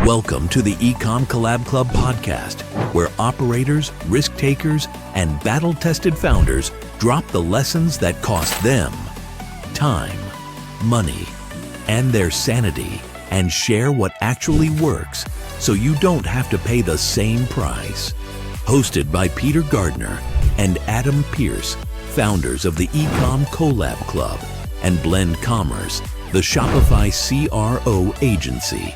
Welcome to the Ecom Collab Club podcast, where operators, risk takers, and battle-tested founders drop the lessons that cost them time, money, and their sanity, and share what actually works so you don't have to pay the same price. Hosted by Peter Gardner and Adam Pierce, founders of the Ecom Collab Club and Blend Commerce, the Shopify CRO agency.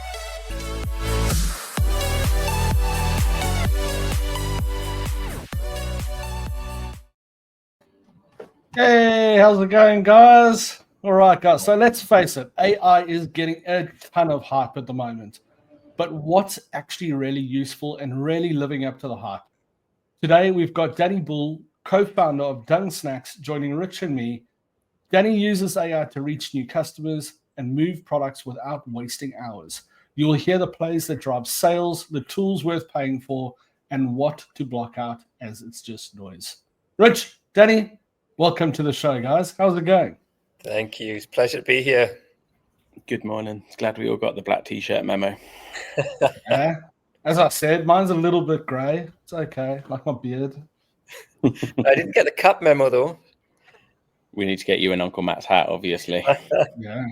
Hey, how's it going, guys? All right, guys. So let's face it, AI is getting a ton of hype at the moment. But what's actually really useful and really living up to the hype? Today, we've got Danny Bull, co-founder of Düng Snacks, joining Rich and me. Danny uses AI to reach new customers and move products without wasting hours. You will hear the plays that drive sales, the tools worth paying for, and what to block out as it's just noise. Rich, Danny, welcome to the show, guys. How's it going? Thank you. It's a pleasure to be here. Good morning. It's glad we all got the black t-shirt memo. Yeah. As I said, mine's a little bit grey. It's okay, like my beard. I didn't get the cap memo, though. We need to get you an Uncle Matt's hat, obviously. Yeah.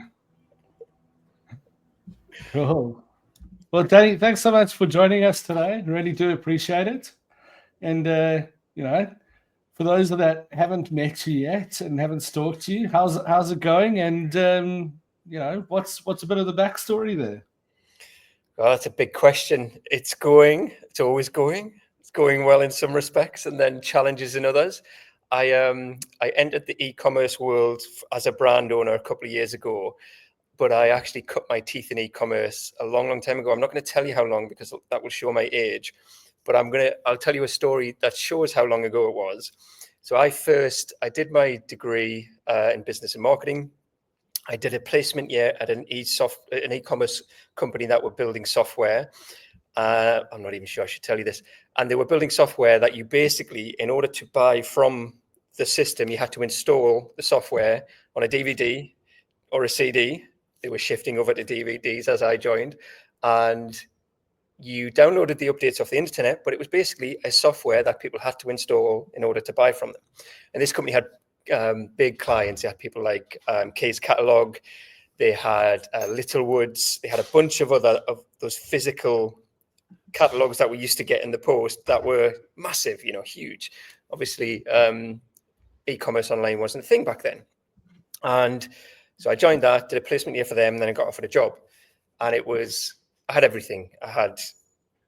Cool. Well, Danny, thanks so much for joining us today. Really do appreciate it. And, for those that haven't met you yet and haven't stalked you, how's it going? And, what's a bit of the backstory there? Well, that's a big question. It's going. It's always going. It's going well in some respects, and then challenges in others. I entered the e-commerce world as a brand owner a couple of years ago, but I actually cut my teeth in e-commerce a long, long time ago. I'm not going to tell you how long because that will show my age, but I'll tell you a story that shows how long ago it was. So I did my degree in business and marketing. I did a placement year at an e-commerce company that were building software. I'm not even sure I should tell you this. And they were building software that you basically, in order to buy from the system, you had to install the software on a DVD or a CD. They were shifting over to DVDs as I joined. And you downloaded the updates off the internet, but it was basically a software that people had to install in order to buy from them. And this company had big clients. They had people like Case Catalog. They had Littlewoods. They had a bunch of those physical catalogs that we used to get in the post that were massive, huge. Obviously, e-commerce online wasn't a thing back then. And so I joined that, did a placement year for them, and then I got offered a job. And I had everything. I had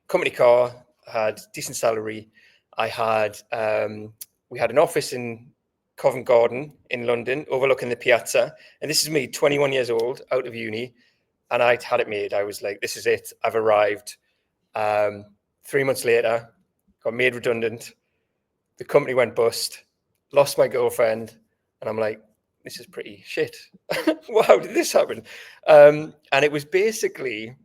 company car, I had decent salary. We had an office in Covent Garden in London, overlooking the piazza. And this is me, 21 years old, out of uni. And I'd had it made. I was like, this is it. I've arrived. 3 months later, got made redundant. The company went bust, lost my girlfriend. And I'm like, this is pretty shit. Well, how did this happen? And it was basically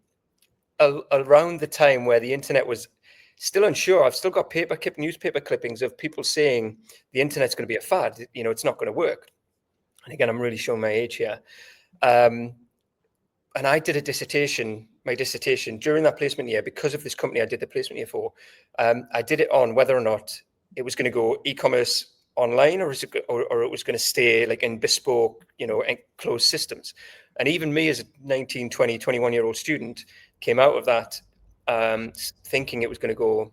around the time where the internet was still unsure. I've still got newspaper clippings of people saying the internet's going to be a fad. It's not going to work. And again, I'm really showing my age here. And I did my dissertation during that placement year because of this company I did the placement year for. I did it on whether or not it was going to go e-commerce online or it was going to stay like in bespoke, closed systems. And even me as a 19, 20, 21-year-old student came out of that thinking it was going to go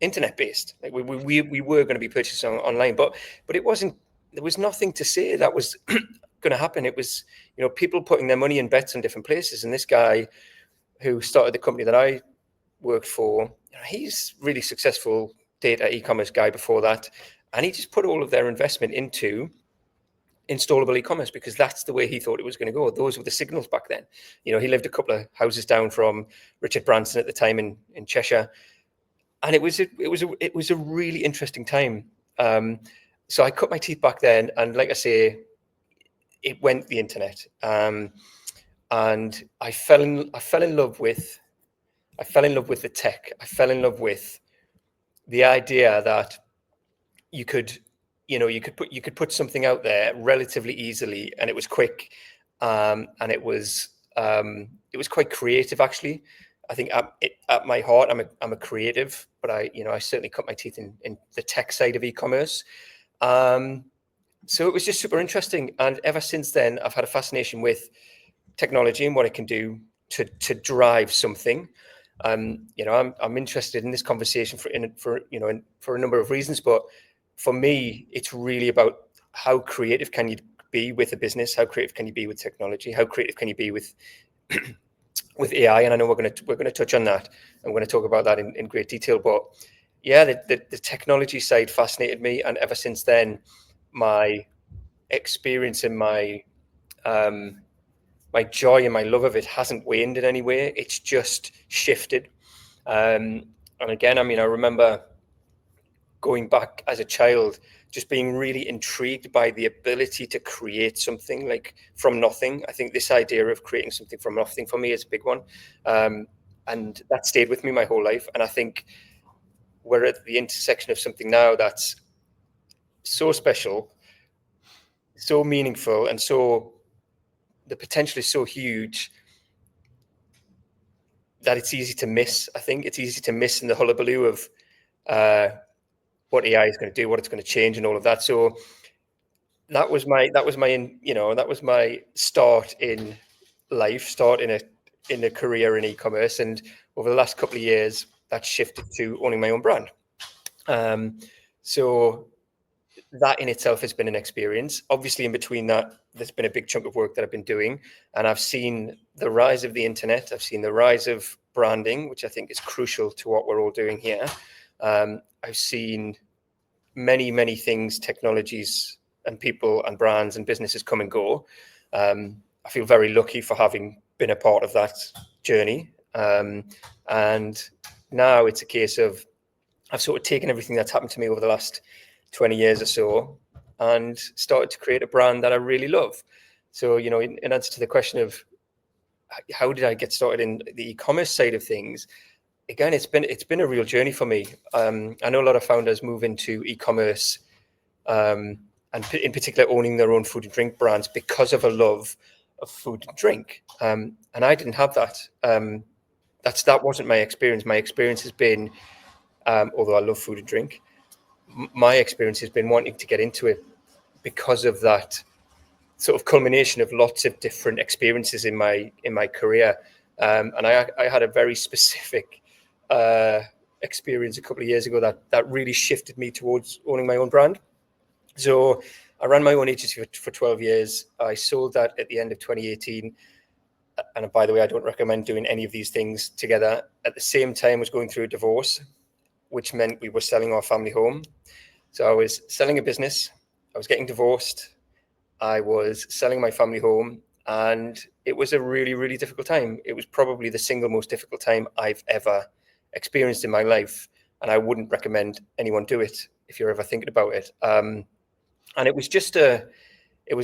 internet-based. Like we were going to be purchasing online, but it wasn't. There was nothing to say that was going to happen. It was, people putting their money in bets in different places. And this guy who started the company that I worked for, he's really successful data e-commerce guy before that. And he just put all of their investment into installable e-commerce because that's the way he thought it was going to go. Those were the signals back then. He lived a couple of houses down from Richard Branson at the time in Cheshire. And it was a really interesting time. So I cut my teeth back then. And like I say, it went the internet. And I fell in love with the tech. I fell in love with the idea that you could put something out there relatively easily, and it was quick, and it was quite creative actually. I think at my heart, I'm a creative, but I certainly cut my teeth in the tech side of e-commerce. So it was just super interesting. And ever since then, I've had a fascination with technology and what it can do to drive something. I'm interested in this conversation for a number of reasons, but for me, it's really about how creative can you be with a business? How creative can you be with technology? How creative can you be with with AI? And I know we're going to touch on that. I'm going to talk about that in great detail. But yeah, the technology side fascinated me, and ever since then, my experience and my joy and my love of it hasn't waned in any way. It's just shifted. And again, I mean, I remember going back as a child, just being really intrigued by the ability to create something like from nothing. I think this idea of creating something from nothing for me is a big one. And that stayed with me my whole life. And I think we're at the intersection of something now that's so special, so meaningful, and the potential is so huge that it's easy to miss. I think it's easy to miss in the hullabaloo of what AI is going to do, what it's going to change, and all of that. So that was my start in life, start in a career in e-commerce, and over the last couple of years, that shifted to owning my own brand. So that in itself has been an experience. Obviously, in between that, there's been a big chunk of work that I've been doing, and I've seen the rise of the internet. I've seen the rise of branding, which I think is crucial to what we're all doing here. I've seen many things, technologies and people and brands and businesses come and go. I feel very lucky for having been a part of that journey. And now it's a case of I've sort of taken everything that's happened to me over the last 20 years or so and started to create a brand that I really love. So, in answer to the question of how did I get started in the e-commerce side of things, again, it's been a real journey for me. I know a lot of founders move into e-commerce, and in particular owning their own food and drink brands because of a love of food and drink. And I didn't have that. That wasn't my experience. My experience has been, although I love food and drink, my experience has been wanting to get into it because of that sort of culmination of lots of different experiences in my career. And I had a very specific experience a couple of years ago that really shifted me towards owning my own brand. So I ran my own agency for 12 years. I sold that at the end of 2018. And by the way, I don't recommend doing any of these things together. At the same time, I was going through a divorce, which meant we were selling our family home. So I was selling a business, I was getting divorced, I was selling my family home, and it was a really difficult time. It was probably the single most difficult time I've ever experienced in my life. And I wouldn't recommend anyone do it if you're ever thinking about it. And it was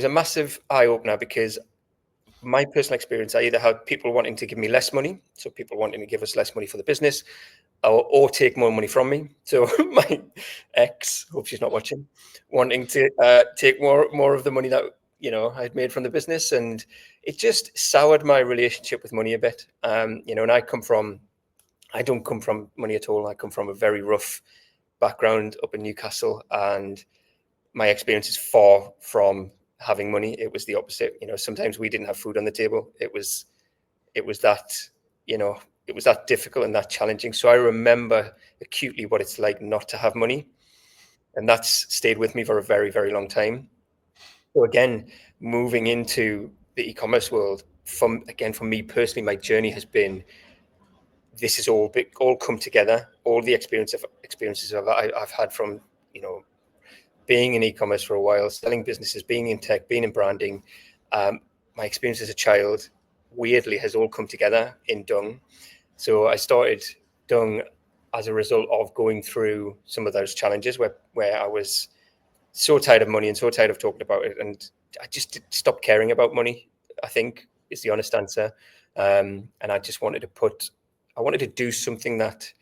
a massive eye opener because my personal experience, I either had people wanting to give me less money, so people wanting to give us less money for the business, or take more money from me. So my ex, hope she's not watching, wanting to take more of the money that I'd made from the business, and it just soured my relationship with money a bit. And I don't come from money at all. I come from a very rough background up in Newcastle, and my experience is far from having money. It was the opposite. Sometimes we didn't have food on the table. It was that, it was that difficult and that challenging. So I remember acutely what it's like not to have money. And that's stayed with me for a very long time. So again, moving into the e-commerce world, for me personally, my journey has been, this is all come together. All the experiences I've had from, being in e-commerce for a while, selling businesses, being in tech, being in branding, my experience as a child, weirdly, has all come together in Düng. So I started Düng as a result of going through some of those challenges where I was so tired of money and so tired of talking about it. And I just stopped caring about money, I think is the honest answer. And I just wanted to do something that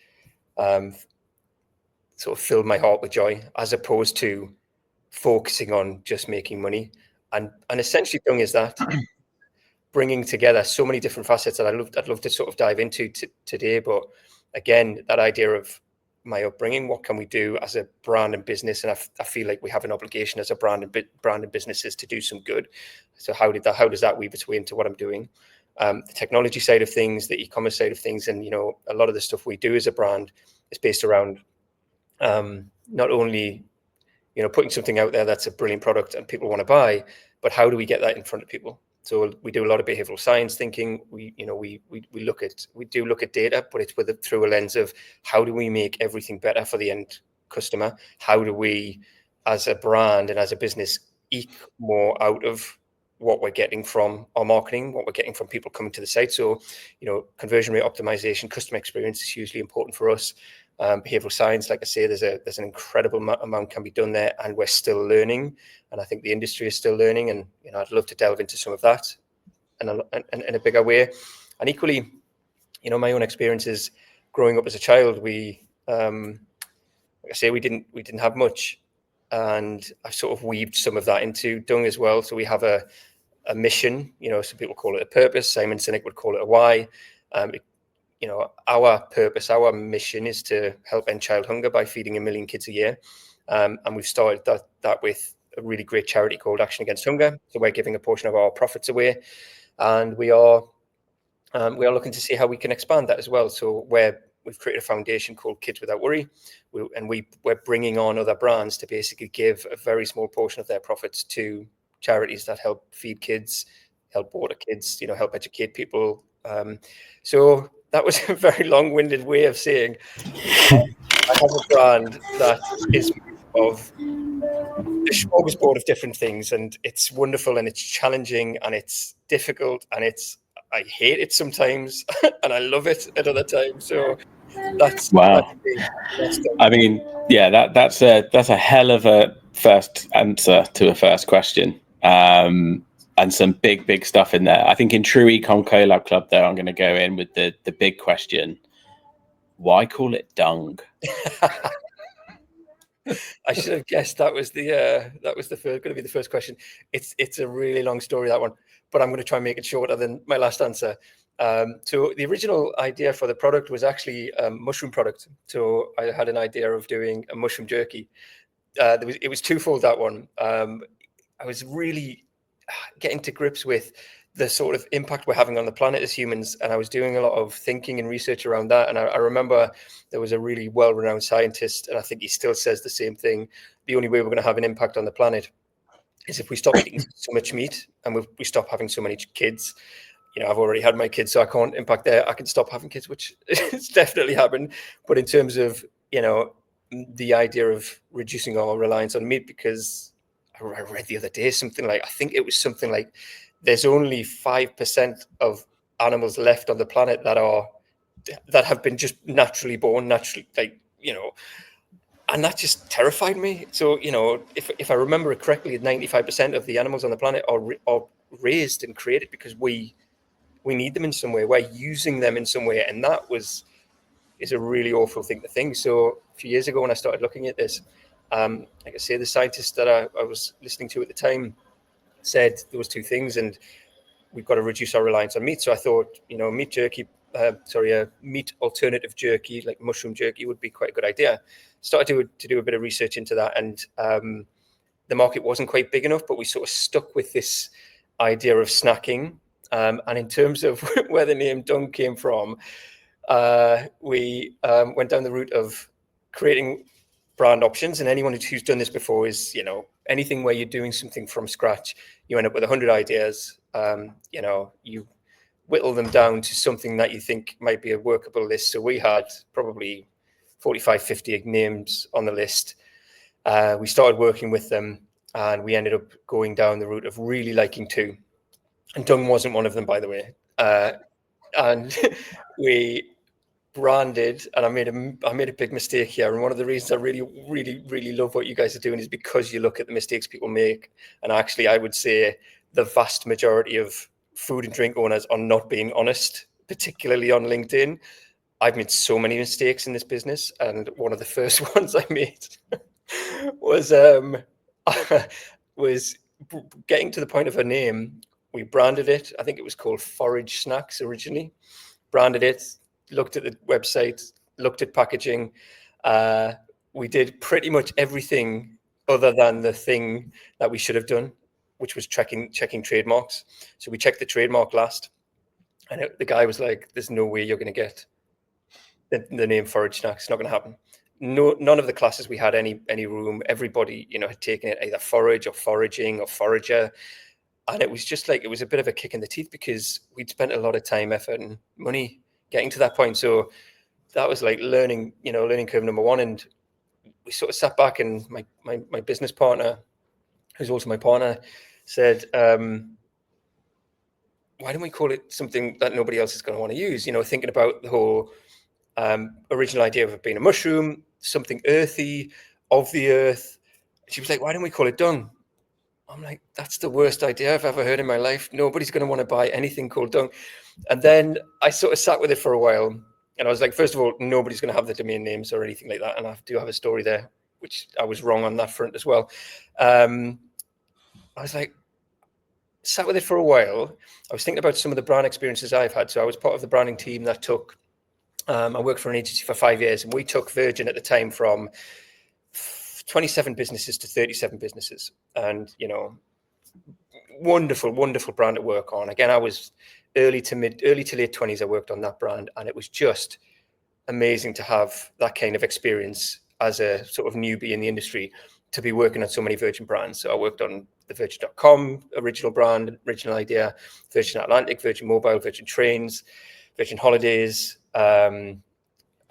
sort of filled my heart with joy, as opposed to focusing on just making money. And essentially Düng is that. bringing together so many different facets that I'd love to sort of dive into today. But again, that idea of my upbringing, what can we do as a brand and business? And I feel like we have an obligation as a brand and businesses to do some good. So how does that weave its way into what I'm doing? The technology side of things, the e-commerce side of things, and a lot of the stuff we do as a brand is based around not only putting something out there that's a brilliant product and people want to buy, but how do we get that in front of people? So we do a lot of behavioral science thinking. We look at data, but it's through a lens of how do we make everything better for the end customer? How do we, as a brand and as a business, eke more out of what we're getting from our marketing, what we're getting from people coming to the site? So, conversion rate optimization, customer experience is hugely important for us. Behavioral science, like I say, there's an incredible amount can be done there, and we're still learning. And I think the industry is still learning, and I'd love to delve into some of that in a bigger way. And equally, my own experiences growing up as a child, we, like I say, we didn't have much, and I've sort of weaved some of that into Düng as well. So we have a mission. Some people call it a purpose. Simon Sinek would call it a why. Our purpose, our mission is to help end child hunger by feeding 1 million kids a year. And we've started that with a really great charity called Action Against Hunger. So we're giving a portion of our profits away, and we are looking to see how we can expand that as well. So we've created a foundation called Kids Without Worry, we're bringing on other brands to basically give a very small portion of their profits to charities that help feed kids, help water kids, help educate people. So that was a very long-winded way of saying I have a brand that is of a smorgasbord of different things, and it's wonderful, and it's challenging, and it's difficult, and I hate it sometimes, and I love it at other times. So that's wow. That's I mean, yeah, that's a hell of a first answer to a first question. And some big stuff in there. I think in true Ecom Collab Club, though, I'm going to go in with the big question: why call it Düng? I should have guessed that was going to be the first question. It's a really long story, that one, but I'm going to try and make it shorter than my last answer. So the original idea for the product was actually a mushroom product. So I had an idea of doing a mushroom jerky. It was twofold, that one. I was really getting to grips with the sort of impact we're having on the planet as humans, and I was doing a lot of thinking and research around that. And I remember there was a really well-renowned scientist, and I think he still says the same thing: the only way we're going to have an impact on the planet is if we stop eating so much meat, and we stop having so many kids. I've already had my kids, so I can't impact there. I can stop having kids, which has definitely happened. But in terms of the idea of reducing our reliance on meat, because I read the other day something like there's only 5% of animals left on the planet that have been just naturally born, and that just terrified me. So, if I remember it correctly, 95% of the animals on the planet are raised and created because we need them in some way. We're using them in some way, and that is a really awful thing to think. So a few years ago when I started looking at this, like I say, the scientist that I was listening to at the time said those two things, and we've got to reduce our reliance on meat. So I thought, meat alternative jerky, like mushroom jerky, would be quite a good idea. Started to do a bit of research into that, and the market wasn't quite big enough, but we sort of stuck with this idea of snacking. And in terms of where the name Düng came from, we went down the route of creating brand options. And anyone who's done this before is, anything where you're doing something from scratch, you end up with 100 ideas. You whittle them down to something that you think might be a workable list. So we had probably 45, 50 names on the list. We started working with them, and we ended up going down the route of really liking two. And Düng wasn't one of them, by the way. And we branded, and I made a big mistake here. And one of the reasons I really, really, really love what you guys are doing is because you look at the mistakes people make. And actually, I would say the vast majority of food and drink owners are not being honest, particularly on LinkedIn. I've made so many mistakes in this business, and one of the first ones I made was getting to the point of a name We branded it. I think it was called Forage Snacks originally. Branded it, looked at the website, looked at packaging. We did pretty much everything other than the thing that we should have done, which was checking trademarks. So we checked the trademark last, and the guy was like, "There's no way you're going to get the name Forage Snacks. It's not going to happen." No, none of the classes we had any room. Everybody, had taken it either forage or foraging or forager. And it was just like, it was a bit of a kick in the teeth because we'd spent a lot of time, effort and money getting to that point. So that was like learning curve number one. And we sort of sat back, and my business partner, who's also my partner, said, why don't we call it something that nobody else is going to want to use? Thinking about the whole original idea of it being a mushroom, something earthy, of the earth. She was like, why don't we call it dung? I'm like, that's the worst idea I've ever heard in my life. Nobody's going to want to buy anything called dung. And then I sort of sat with it for a while, and I was like, first of all, nobody's going to have the domain names or anything like that. And I do have a story there, which I was wrong on that front as well. I was like, sat with it for a while. I was thinking about some of the brand experiences I've had. So I was part of the branding team that took, I worked for an agency for 5 years, and we took Virgin at the time from 27 businesses to 37 businesses. And, wonderful brand to work on. Again, I was early to late 20s. I worked on that brand, and it was just amazing to have that kind of experience as a sort of newbie in the industry, to be working on so many Virgin brands. So I worked on the Virgin.com original brand, original idea, Virgin Atlantic, Virgin Mobile, Virgin Trains, Virgin Holidays, and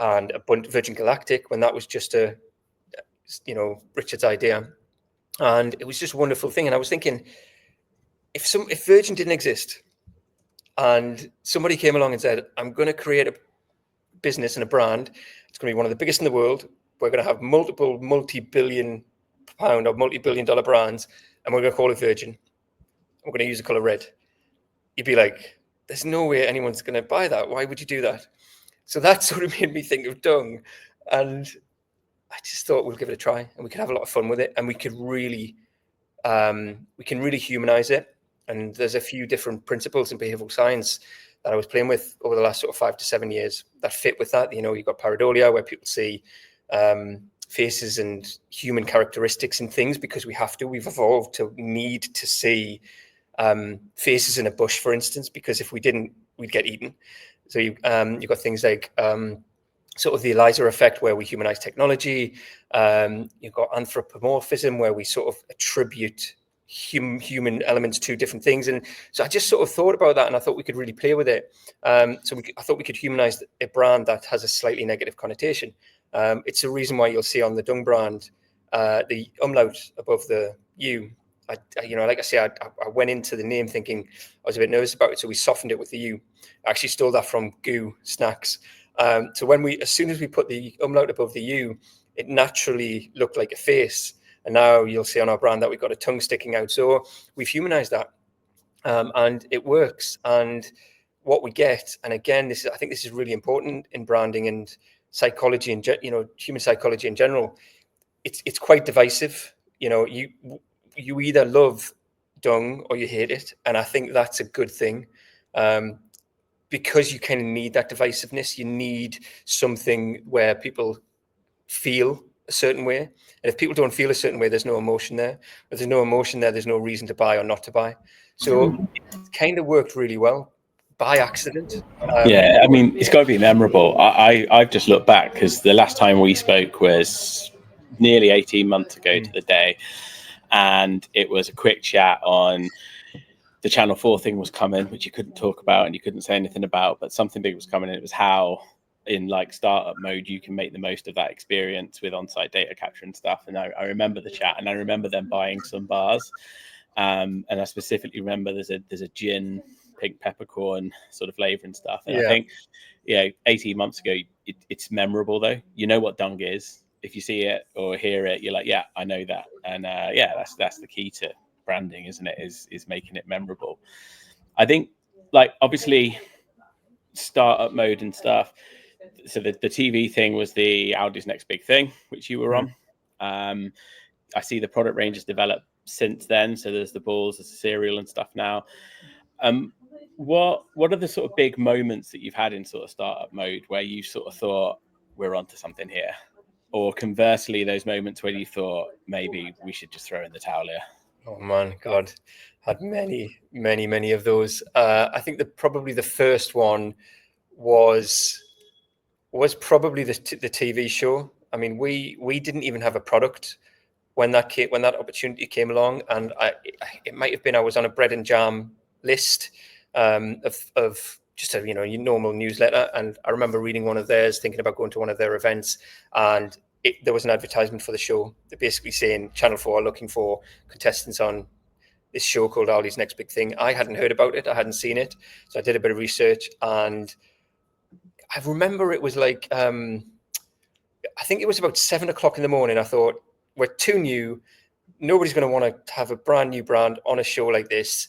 a bunch Virgin Galactic, when that was just Richard's idea. And it was just a wonderful thing. And I was thinking, if Virgin didn't exist and somebody came along and said, I'm going to create a business and a brand, it's going to be one of the biggest in the world, we're going to have multiple multi-billion pound or multi-billion dollar brands, and we're going to call it Virgin, we're going to use the color red, you'd be like, there's no way anyone's going to buy that. Why would you do that? So that sort of made me think of dung. And I just thought we'll give it a try, and we could have a lot of fun with it, and we can really humanize it. And there's a few different principles in behavioral science that I was playing with over the last sort of 5 to 7 years that fit with that. You've got pareidolia, where people see faces and human characteristics in things because we've evolved to need to see faces in a bush, for instance, because if we didn't, we'd get eaten. So you've got things like sort of the Eliza effect, where we humanize technology. You've got anthropomorphism, where we sort of attribute human elements to different things. And so I just sort of thought about that, and I thought we could really play with it. I thought we could humanize a brand that has a slightly negative connotation. It's the reason why you'll see on the Dung brand the umlaut above the U. Like I say, I went into the name thinking I was a bit nervous about it, so we softened it with the U. I actually stole that from Düng Snacks. So as soon as we put the umlaut above the U, it naturally looked like a face. And now you'll see on our brand that we've got a tongue sticking out. So we've humanized that, and it works. And what we get, and again, I think this is really important in branding and psychology, and human psychology in general. It's quite divisive. You either love dung or you hate it, and I think that's a good thing, because you kind of need that divisiveness. You need something where people feel a certain way, and if people don't feel a certain way, there's no emotion there. If there's no emotion there, there's no reason to buy or not to buy. So it kind of worked really well by accident. I mean, it's got to be memorable. I've just looked back, because the last time we spoke was nearly 18 months ago to the day, and it was a quick chat on the Channel 4 thing was coming, which you couldn't talk about and you couldn't say anything about, but something big was coming, and it was how in like startup mode you can make the most of that experience with on-site data capture and stuff. And I remember the chat, and I remember them buying some bars, and I specifically remember there's a gin pink peppercorn sort of flavor and stuff. And I think 18 months ago, it's memorable though. You know what dung is. If you see it or hear it, you're like, yeah, I know that. And that's the key to branding, isn't it? Is making it memorable. I think, like, obviously startup mode and stuff. So the TV thing was the Audi's next big thing, which you were on. I see the product range has developed since then. So there's the balls, there's the cereal and stuff now. What are the sort of big moments that you've had in sort of startup mode where you sort of thought we're onto something here, or conversely, those moments where you thought maybe we should just throw in the towel here? Oh man, God, had many of those. I think that probably the first one was probably the TV show. I mean, we didn't even have a product when that opportunity came along, and it might have been I was on a bread and jam list of just a your normal newsletter, and I remember reading one of theirs, thinking about going to one of their events, and there was an advertisement for the show. They're basically saying Channel 4 are looking for contestants on this show called Ali's Next Big Thing. I hadn't heard about it, I hadn't seen it, so I did a bit of research, and I remember it was like I think it was about 7 o'clock in the morning. I thought, we're too new, nobody's going to want to have a brand new brand on a show like this.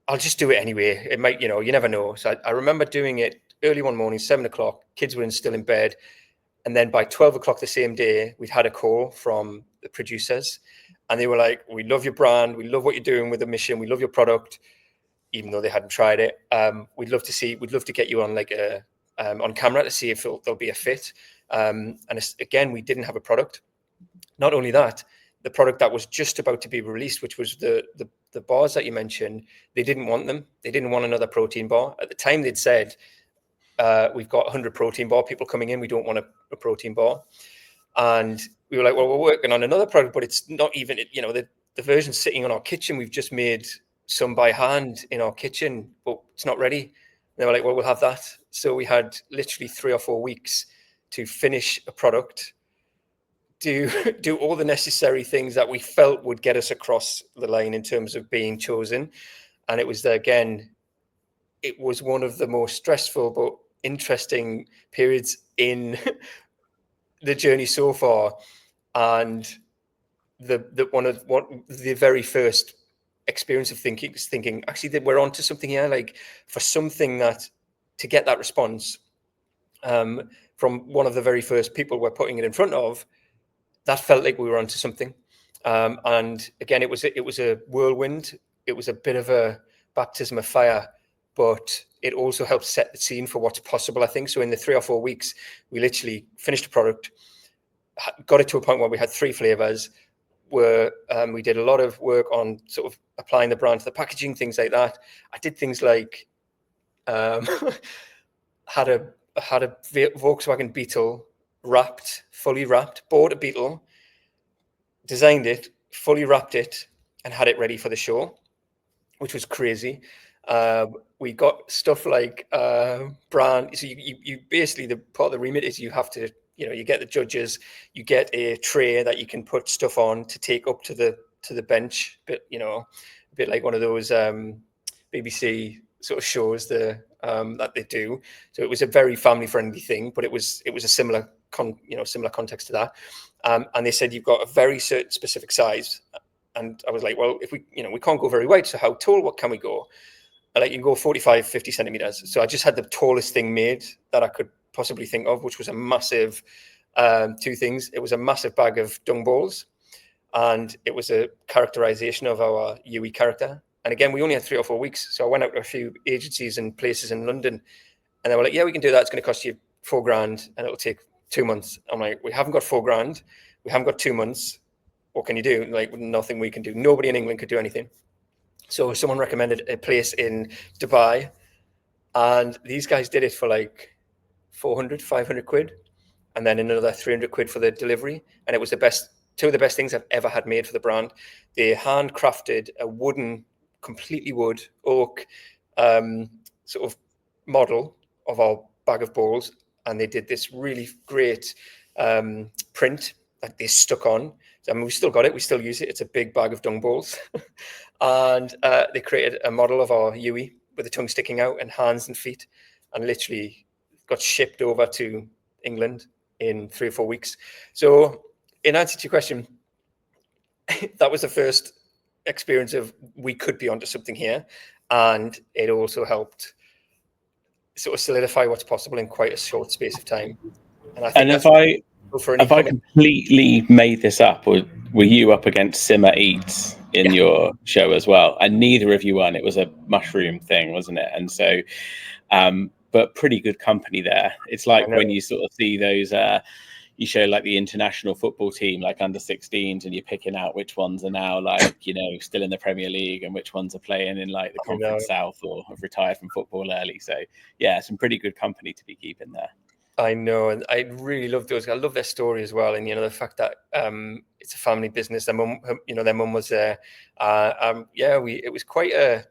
I'll just do it anyway. It might, you never know. So I remember doing it early one morning, 7 o'clock, kids were still in bed. And then by 12 o'clock the same day, we'd had a call from the producers, and they were like, we love your brand. We love what you're doing with the mission. We love your product, even though they hadn't tried it. We'd love to get you on on camera to see if there'll be a fit. And again, we didn't have a product. Not only that, the product that was just about to be released, which was the bars that you mentioned, they didn't want them. They didn't want another protein bar. At the time, they'd said, we've got 100 protein bar people coming in. We don't want a protein bar. And we were like, well, we're working on another product, but it's not even, the version's sitting on our kitchen. We've just made some by hand in our kitchen, but it's not ready. And they were like, well, we'll have that. So we had literally 3 or 4 weeks to finish a product, do all the necessary things that we felt would get us across the line in terms of being chosen. And it was it was one of the most stressful but interesting periods in the journey so far. And the very first experience of thinking actually that we're onto something here, like for something that to get that response from one of the very first people we're putting it in front of, that felt like we were onto something. And again, it was a whirlwind. It was a bit of a baptism of fire, but it also helped set the scene for what's possible, I think. So in the 3 or 4 weeks, we literally finished the product, got it to a point where we had 3 flavors, we did a lot of work on sort of applying the brand to the packaging, things like that. I did things like had a Volkswagen Beetle fully wrapped, bought a Beetle, designed it, fully wrapped it, and had it ready for the show, which was crazy. We got stuff like brand. So you basically, the part of the remit is you have to, you get the judges, you get a tray that you can put stuff on to take up to the bench, but a bit like one of those BBC sort of shows that they do. So it was a very family friendly thing, but it was a similar context to that. And they said, you've got a very certain specific size. And I was like, well, if we can't go very wide. So how tall, what can we go? And you can go 45, 50 centimeters. So I just had the tallest thing made that I could possibly think of, which was a massive, 2 things. It was a massive bag of dung balls, and it was a characterization of our UE character. And again, we only had 3 or 4 weeks. So I went out to a few agencies and places in London, and they were like, yeah, we can do that. It's going to cost you $4,000 and it'll take 2 months. I'm like, we haven't got $4,000. We haven't got 2 months. What can you do? Like, nothing we can do. Nobody in England could do anything. So someone recommended a place in Dubai, and these guys did it for like 400, 500 quid, and then another 300 quid for the delivery. And it was 2 of the best things I've ever had made for the brand. They handcrafted a wooden, completely wood, oak sort of model of our bag of balls, and they did this really great print that they stuck on. I mean, we still got it. We still use it. It's a big bag of dung balls. And they created a model of our Yui with the tongue sticking out and hands and feet, and literally got shipped over to England in 3 or 4 weeks. So in answer to your question, that was the first experience of we could be onto something here. And it also helped sort of solidify what's possible in quite a short space of time. And I think if I completely made this up, were you up against Simmer Eats in your show as well, and neither of you won. It was a mushroom thing, wasn't it? And so, but pretty good company there. It's like when you sort of see those, you show like the international football team, like under 16s, and you're picking out which ones are now like, you know, still in the Premier League and which ones are playing in like the Conference South or have retired from football early. So yeah, some pretty good company to be keeping there. I know, and I really love those. I love their story as well, and you know the fact that it's a family business. Their mum, you know, their mum was there. It was quite a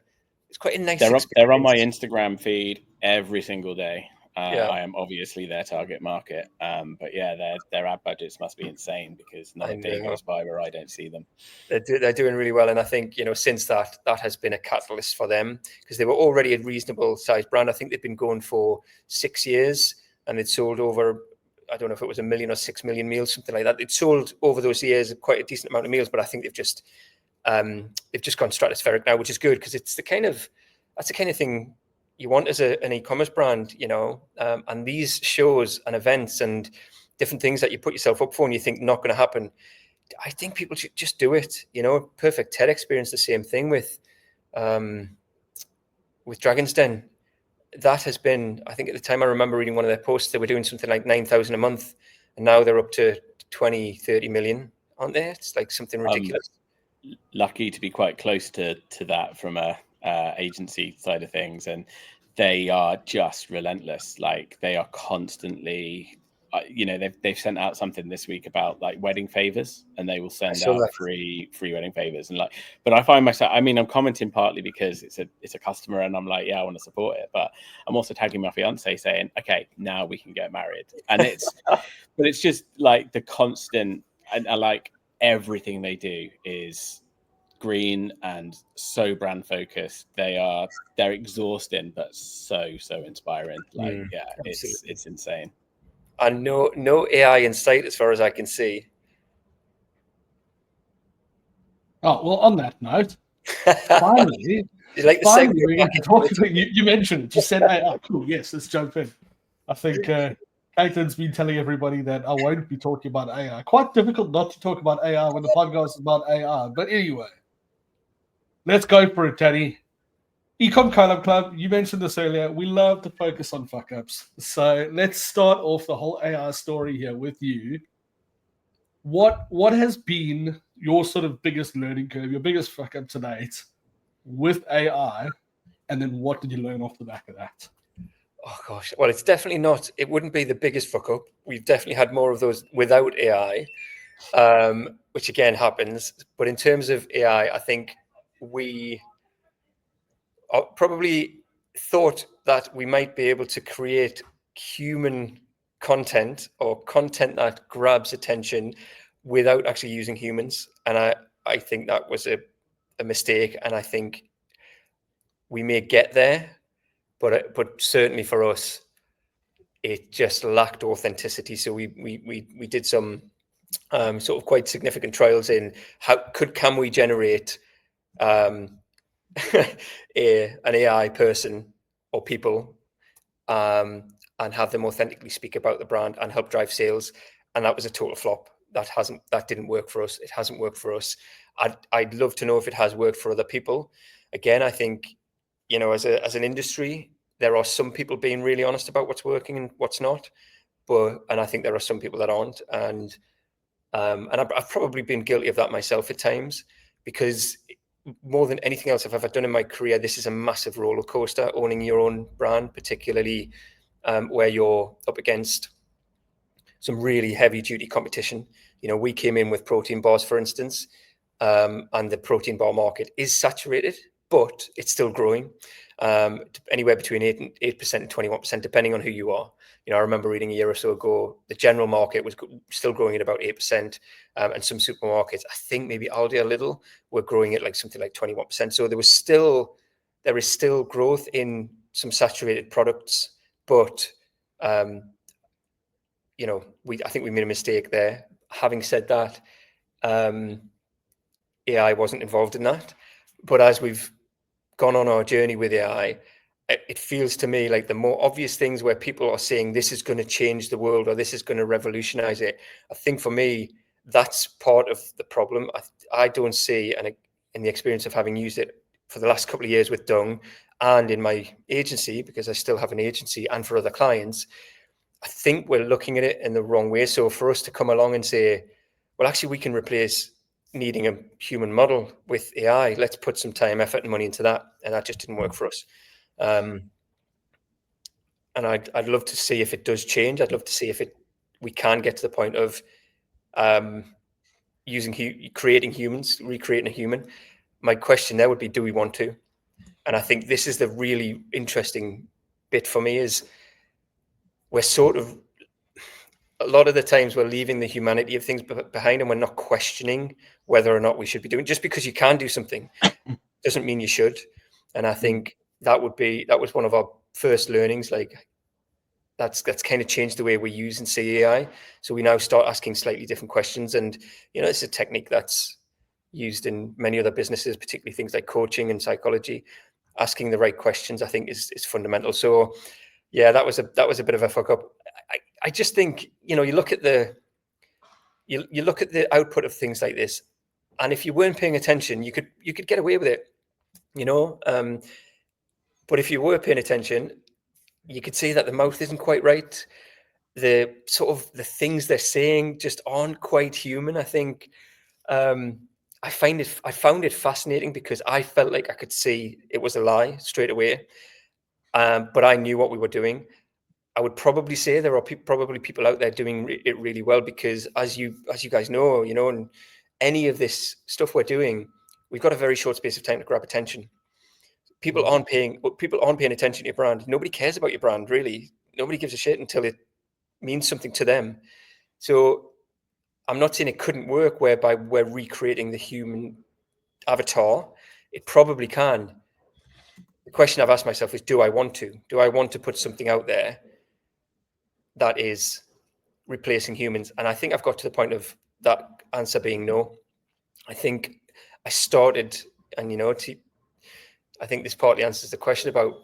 nice experience. They're on my Instagram feed every single day. I am obviously their target market, but yeah, their ad budgets must be insane because not a day goes by where I don't see them. They're doing really well, and I think, you know, since that has been a catalyst for them, because they were already a reasonable sized brand. I think they've been going for 6 years. And it sold over, I don't know if it was 1 million or 6 million meals, something like that. It sold over those years quite a decent amount of meals, but I think they've just gone stratospheric now, which is good because that's the kind of thing you want as an e-commerce brand, you know. And these shows and events and different things that you put yourself up for and you think not going to happen, I think people should just do it. You know, Perfect TED experience, the same thing with Dragon's Den. That has been, I think at the time I remember reading one of their posts, they were doing something like 9,000 a month, and now they're up to 20, 30 million, aren't they? It's like something ridiculous. Lucky to be quite close to that from a agency side of things, and they are just relentless. Like they are constantly, you know, they've sent out something this week about like wedding favors, and they will send out free wedding favors. And like, but I find myself, I mean, I'm commenting partly because it's a customer, and I'm like, yeah, I want to support it, but I'm also tagging my fiance saying, okay, now we can get married. And it's, but it's just like the constant, and I like everything they do is green and so brand focused. They're exhausting, but so inspiring. Like, it's insane. And no AI in sight as far as I can see. Oh, well, on that note, finally, we get to talk about, you mentioned it. You said AI. Cool, yes, let's jump in. I think Caitlin's been telling everybody that I won't be talking about AI. Quite difficult not to talk about AI when the podcast is about AI. But anyway, let's go for it, Teddy. Ecom Collab Club, you mentioned this earlier. We love to focus on fuck-ups. So let's start off the whole AI story here with you. What has been your sort of biggest learning curve, your biggest fuck-up to date with AI? And then what did you learn off the back of that? Oh, gosh. Well, it's definitely not. It wouldn't be the biggest fuck-up. We've definitely had more of those without AI, which again happens. But in terms of AI, I think we probably thought that we might be able to create human content or content that grabs attention without actually using humans. And I think that was a mistake. And I think we may get there, but certainly for us, it just lacked authenticity. So we did some sort of quite significant trials in can we generate an AI person or people and have them authentically speak about the brand and help drive sales. And that was a total flop. That didn't work for us. It hasn't worked for us. I'd love to know if it has worked for other people. Again, I think, you know, as an industry, there are some people being really honest about what's working and what's not. And I think there are some people that aren't. And I've probably been guilty of that myself at times, because more than anything else I've ever done in my career, this is a massive roller coaster, owning your own brand, particularly where you're up against some really heavy duty competition. You know, we came in with protein bars, for instance, and the protein bar market is saturated, but it's still growing, anywhere between 8% and 21%, depending on who you are. You know, I remember reading a year or so ago, the general market was still growing at about 8%, and some supermarkets, I think maybe Aldi a little, were growing at like something like 21%. So there is still growth in some saturated products, but you know, I think we made a mistake there. Having said that, AI wasn't involved in that, but as we've gone on our journey with AI, it feels to me like the more obvious things where people are saying this is going to change the world or this is going to revolutionize it, I think for me, that's part of the problem. I don't see, and in the experience of having used it for the last couple of years with Düng and in my agency, because I still have an agency, and for other clients, I think we're looking at it in the wrong way. So for us to come along and say, well, actually, we can replace needing a human model with AI. Let's put some time, effort, and money into that. And that just didn't work for us. And I'd love to see if it does change. I'd love to see if we can get to the point of creating humans, recreating a human. My question there would be, do we want to? And I think this is the really interesting bit for me, is we're sort of, a lot of the times we're leaving the humanity of things behind, and we're not questioning whether or not we should be doing. Just because you can do something doesn't mean you should. And I think that was one of our first learnings. Like that's kind of changed the way we use and see AI. So we now start asking slightly different questions. And, it's a technique that's used in many other businesses, particularly things like coaching and psychology. Asking the right questions, I think, is fundamental. So yeah, that was a bit of a fuck up. I just think, you look at the output of things like this, and if you weren't paying attention, you could get away with it, but if you were paying attention, you could see that the mouth isn't quite right. The sort of the things they're saying just aren't quite human. I think I found it fascinating, because I felt like I could see it was a lie straight away, but I knew what we were doing. I would probably say there are probably people out there doing it really well, because as you guys know, and any of this stuff we're doing, we've got a very short space of time to grab attention. People aren't paying attention to your brand. Nobody cares about your brand, really. Nobody gives a shit until it means something to them. So I'm not saying it couldn't work whereby we're recreating the human avatar. It probably can. The question I've asked myself is, do I want to? Do I want to put something out there that is replacing humans? And I think I've got to the point of that answer being no. I think I started, and I think this partly answers the question about,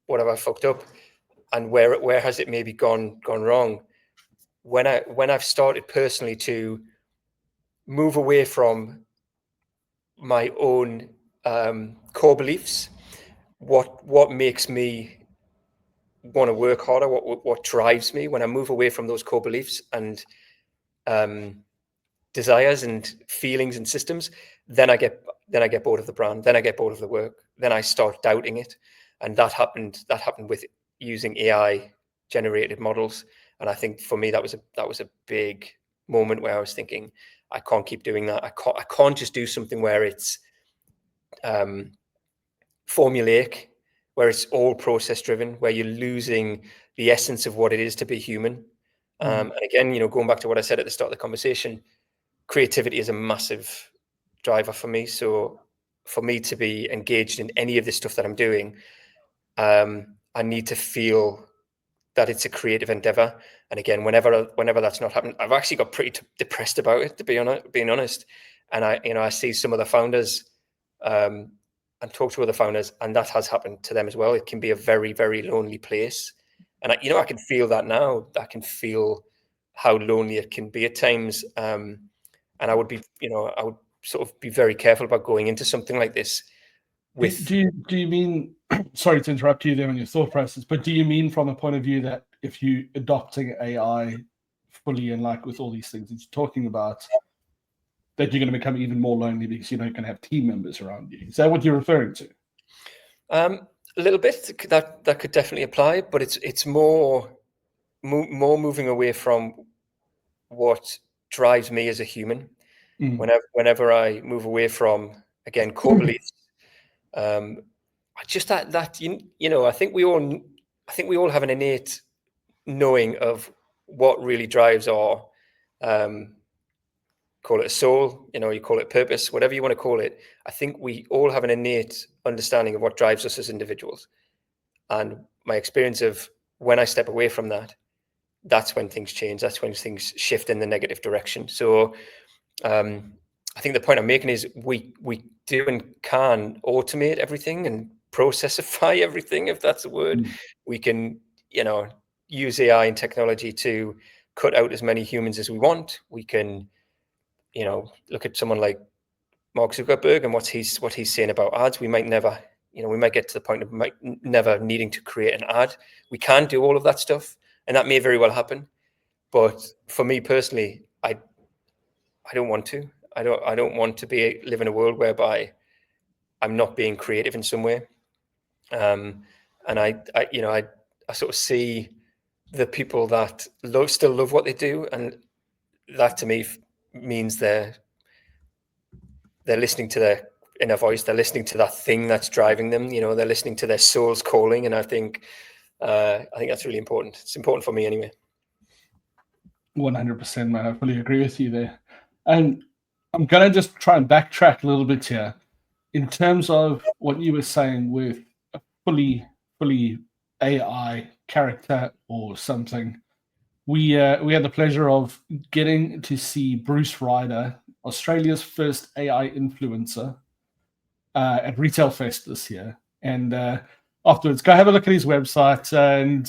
what have I fucked up, and where has it maybe gone wrong? When I've started personally to move away from my own core beliefs, what makes me want to work harder, what drives me, when I move away from those core beliefs and desires and feelings and systems, then I get bored of the brand, then I get bored of the work, then I start doubting it. And that happened with using AI generated models. And I think for me that was a big moment where I was thinking, I can't keep doing that. I can't just do something where it's formulaic, where it's all process driven, where you're losing the essence of what it is to be human. And again, going back to what I said at the start of the conversation, creativity is a massive driver for me. So for me to be engaged in any of this stuff that I'm doing, I need to feel that it's a creative endeavor. And again, whenever that's not happening, I've actually got pretty depressed about it, to be honest. And I see some of the founders and talk to other founders, and that has happened to them as well. It can be a very, very lonely place. And I can feel that now. I can feel how lonely it can be at times. And I would sort of be very careful about going into something like this. Do you mean, sorry to interrupt you there on your thought process, but do you mean from a point of view that if you adopting AI fully and like with all these things that you're talking about, that you're going to become even more lonely because you're not going to have team members around you? Is that what you're referring to? A little bit. That could definitely apply, but it's more moving away from what drives me as a human. Whenever I move away from, again, core beliefs, just that I think we all have an innate knowing of what really drives our call it a soul, you call it purpose, whatever you want to call it. I think we all have an innate understanding of what drives us as individuals. And my experience of when I step away from that, that's when things change. That's when things shift in the negative direction. So I think the point I'm making is we do and can automate everything and processify everything, if that's a word. We can, use AI and technology to cut out as many humans as we want. We can, look at someone like Mark Zuckerberg and what he's saying about ads. We might never, we might get to the point of never needing to create an ad. We can do all of that stuff, and that may very well happen. But for me personally, I don't want to. I don't want to live in a world whereby I'm not being creative in some way. And I sort of see the people that still love what they do, and that to me means they're listening to their inner voice. They're listening to that thing that's driving them. They're listening to their soul's calling, and I think that's really important. It's important for me anyway. 100%, man. I fully agree with you there. And I'm gonna just try and backtrack a little bit here in terms of what you were saying with a fully AI character or something. We had the pleasure of getting to see Bruce Ryder, Australia's first AI influencer, at Retail Fest this year. And afterwards, go have a look at his website and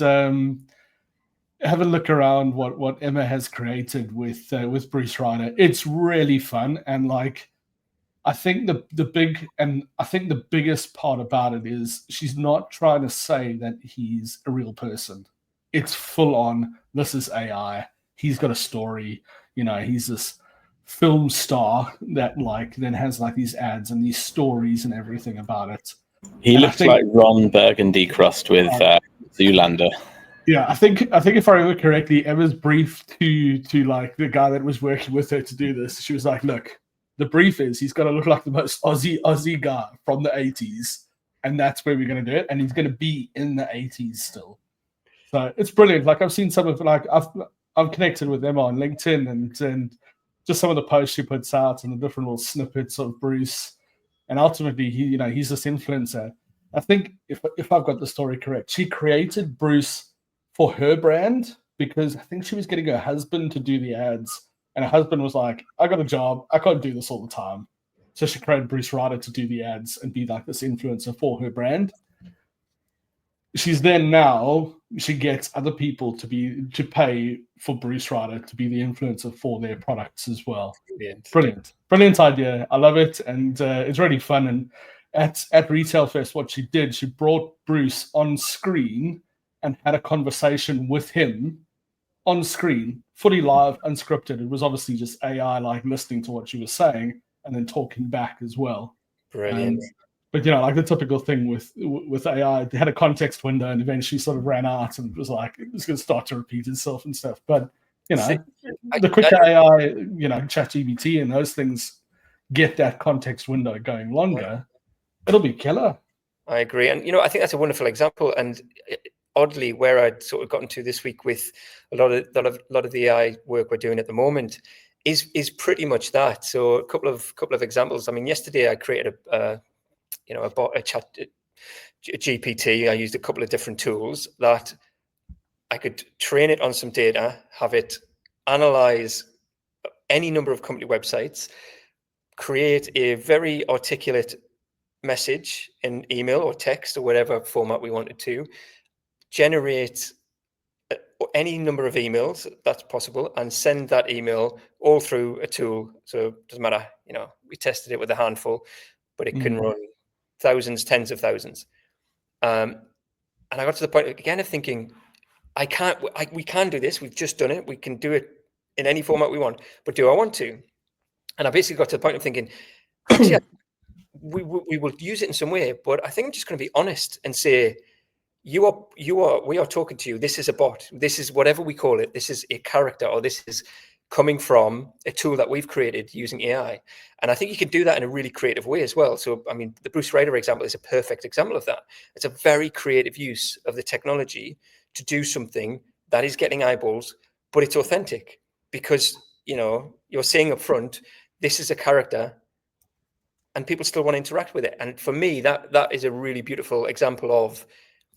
have a look around what Emma has created with Bruce Ryder. It's really fun, and like I think the biggest part about it is she's not trying to say that he's a real person. It's full on. This is AI. He's got a story. He's this film star that then has these ads and these stories and everything about it. He looks like Ron Burgundy crossed with Zoolander. Yeah, I think if I remember correctly, Emma's brief to the guy that was working with her to do this, she was like, "Look, the brief is he's got to look like the most Aussie guy from the 80s, and that's where we're going to do it, and he's going to be in the 80s still." So it's brilliant. Like I've seen some of I've connected with Emma on LinkedIn and just some of the posts she puts out and the different little snippets of Bruce, and ultimately he's this influencer. I think if I've got the story correct, she created Bruce for her brand because I think she was getting her husband to do the ads, and her husband was like, "I got a job, I can't do this all the time," so she created Bruce Ryder to do the ads and be like this influencer for her brand. She's then now she gets other people to pay for Bruce Ryder to be the influencer for their products as well. Brilliant idea. I love it, and it's really fun. And at Retail Fest, what she did, she brought Bruce on screen and had a conversation with him on screen, fully live, unscripted. It was obviously just AI listening to what she was saying and then talking back as well. Brilliant. But the typical thing with AI, they had a context window and eventually sort of ran out and was like, it's going to start to repeat itself and stuff. But the quicker AI, ChatGPT and those things get that context window going longer, it'll be killer. I agree, and I think that's a wonderful example. And oddly, where I'd sort of gotten to this week with a lot of the AI work we're doing at the moment is pretty much that. So a couple of examples. I mean, yesterday I created a chat GPT. I used a couple of different tools that I could train it on some data, have it analyze any number of company websites, create a very articulate message in email or text or whatever format we wanted to, generate any number of emails that's possible, and send that email all through a tool. So it doesn't matter, we tested it with a handful, but it can run thousands, tens of thousands. And I got to the point again of thinking, we can do this. We've just done it. We can do it in any format we want, but do I want to? And I basically got to the point of thinking, actually, we will use it in some way, but I think I'm just going to be honest and say, we are talking to you. This is a bot. This is whatever we call it. This is a character, or this is coming from a tool that we've created using AI. And I think you can do that in a really creative way as well. So, I mean, the Bruce Ryder example is a perfect example of that. It's a very creative use of the technology to do something that is getting eyeballs, but it's authentic because, you're saying up front, this is a character and people still want to interact with it. And for me, that is a really beautiful example of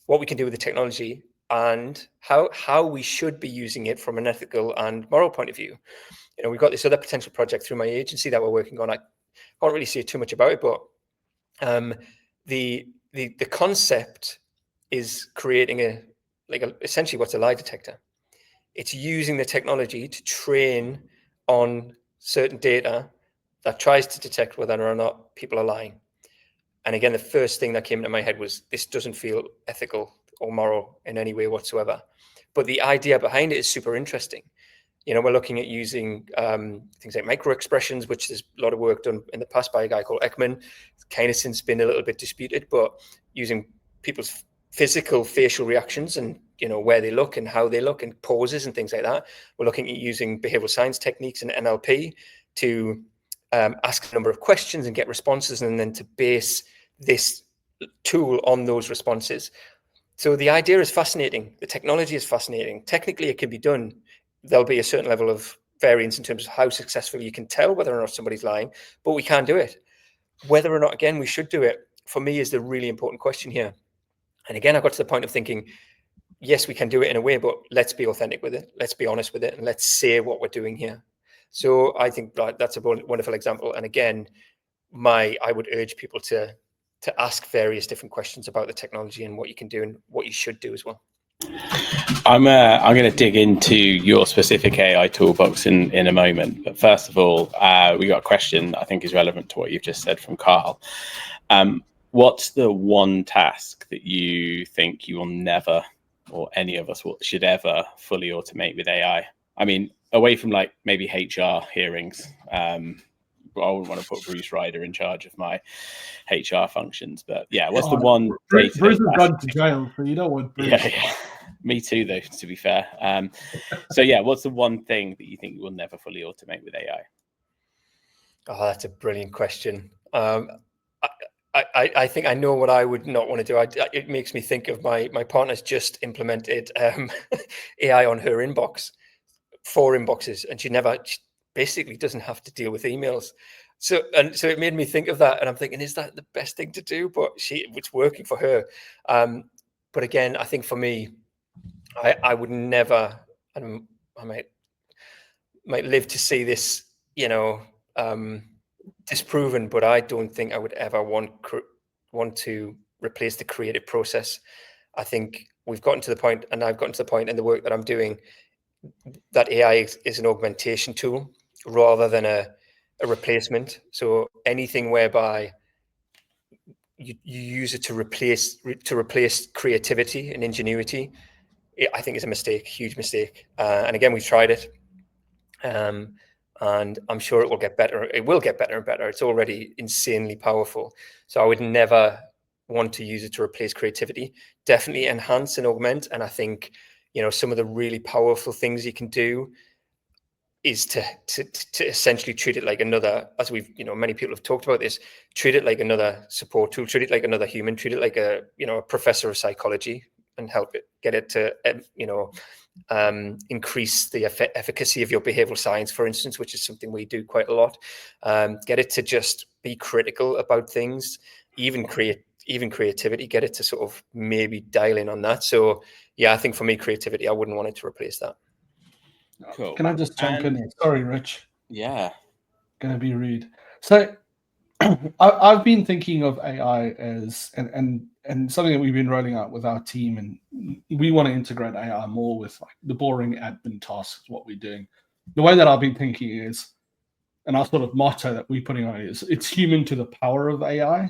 what we can do with the technology and how we should be using it from an ethical and moral point of view. We've got this other potential project through my agency that we're working on. I can't really say too much about it, but the concept is creating essentially what's a lie detector. It's using the technology to train on certain data that tries to detect whether or not people are lying. And again, the first thing that came into my head was, this doesn't feel ethical or moral in any way whatsoever. But the idea behind it is super interesting. You know, we're looking at using things like micro expressions, which there's a lot of work done in the past by a guy called Ekman. It's kind of since been a little bit disputed, but using people's physical facial reactions and, you know, where they look and how they look and poses and things like that. We're looking at using behavioral science techniques and NLP to ask a number of questions and get responses, and then to base this tool on those responses. So the idea is fascinating. The technology is fascinating. Technically, it can be done. There'll be a certain level of variance in terms of how successfully you can tell whether or not somebody's lying, but we can do it. Whether or not, again, we should do it, for me, is the really important question here. And again, I got to the point of thinking, yes, we can do it in a way, but let's be authentic with it. Let's be honest with it, and let's say what we're doing here. So I think that's a wonderful example. And again, I would urge people to ask various different questions about the technology and what you can do and what you should do as well. I'm going to dig into your specific AI toolbox in a moment. But first of all, we got a question I think is relevant to what you've just said from Carl. What's the one task that you think you will never, or any of us should ever, fully automate with AI? I mean, away from like maybe HR hearings. I wouldn't want to put Bruce Ryder in charge of my HR functions, but yeah, what's the one? Bruce has gone to jail, so you don't want Bruce. Yeah. Me too, though, to be fair. So yeah, what's the one thing that you think you will never fully automate with AI? Oh, that's a brilliant question. I think I know what I would not want to do. It makes me think of my partner's just implemented AI on her inbox, 4 inboxes, and she basically doesn't have to deal with emails. So it made me think of that, and I'm thinking, is that the best thing to do? But it's working for her. But again, I think for me, I would never, and I might live to see this, you know, disproven, but I don't think I would ever want to replace the creative process. I think we've gotten to the point, and I've gotten to the point in the work that I'm doing, that AI is an augmentation tool rather than a replacement. So anything whereby you use it to replace creativity and ingenuity, I think is a mistake, huge mistake. And again, we've tried it. And I'm sure it will get better. It will get better and better. It's already insanely powerful. So I would never want to use it to replace creativity. Definitely enhance and augment. And I think, you know, some of the really powerful things you can do is to essentially treat it like another, as we've, you know, many people have talked about this, treat it like another support tool, treat it like another human, treat it like a, you know, a professor of psychology, and help it, get it to, you know, increase the efficacy of your behavioral science, for instance, which is something we do quite a lot. Get it to just be critical about things, even creativity, get it to sort of maybe dial in on that. So yeah, I think for me, creativity, I wouldn't want it to replace that. Cool. Can I just jump in here? Sorry, Rich. Yeah. Gonna be rude. So I've been thinking of AI as and something that we've been rolling out with our team, and we want to integrate AI more with like the boring admin tasks, what we're doing. The way that I've been thinking is, and our sort of motto that we're putting on it is, it's human to the power of AI,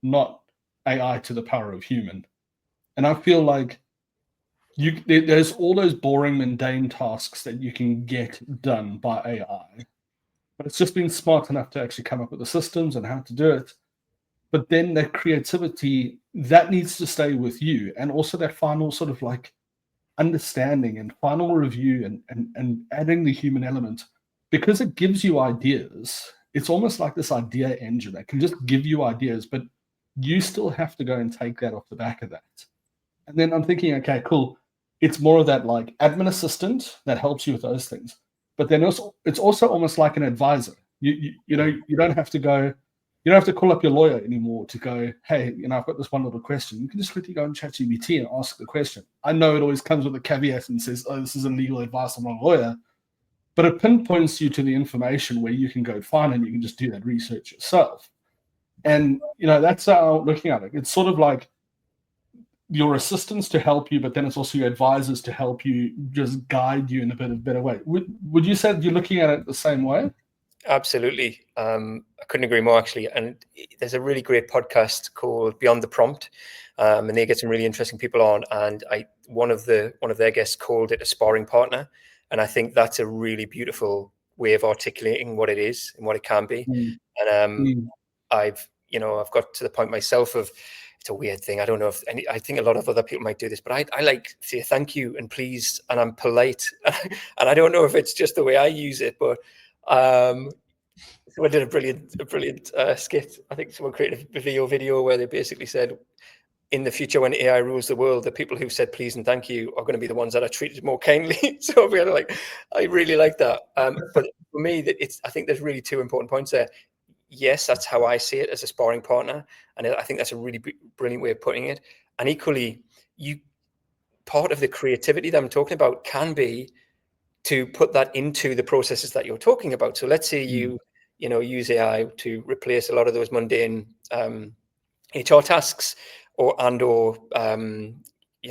not AI to the power of human. And I feel like there's all those boring, mundane tasks that you can get done by AI, but it's just being smart enough to actually come up with the systems and how to do it. But then that creativity, that needs to stay with you, and also that final sort of like understanding and final review and adding the human element, because it gives you ideas. It's almost like this idea engine that can just give you ideas, but you still have to go and take that off the back of that. And then I'm thinking, okay, cool. It's more of that like admin assistant that helps you with those things. But then it's also almost like an advisor. You know, you don't have to call up your lawyer anymore to go, hey, you know, I've got this one little question. You can just quickly go and ChatGPT and ask the question. I know it always comes with a caveat and says, oh, this isn't legal advice, I'm not a lawyer. But it pinpoints you to the information where you can go find, and you can just do that research yourself. And, you know, that's how I'm looking at it. It's sort of like your assistants to help you, but then it's also your advisors to help you, just guide you in a better way. Would you say you're looking at it the same way? Absolutely. I couldn't agree more, actually. And there's a really great podcast called Beyond the Prompt, and they get some really interesting people on. And one of their guests called it a sparring partner, and I think that's a really beautiful way of articulating what it is and what it can be. And I've got to the point myself of, it's a weird thing. I don't know if I think a lot of other people might do this, but I like to say thank you and please, and I'm polite. And I don't know if it's just the way I use it, but someone did a brilliant skit. I think someone created a video where they basically said, in the future, when AI rules the world, the people who said please and thank you are going to be the ones that are treated more kindly. So we're like, I really like that. But for me, I think there's really two important points there. Yes, that's how I see it as a sparring partner, and I think that's a really brilliant way of putting it. And equally, part of the creativity that I'm talking about can be to put that into the processes that you're talking about. So let's say you use AI to replace a lot of those mundane HR tasks, or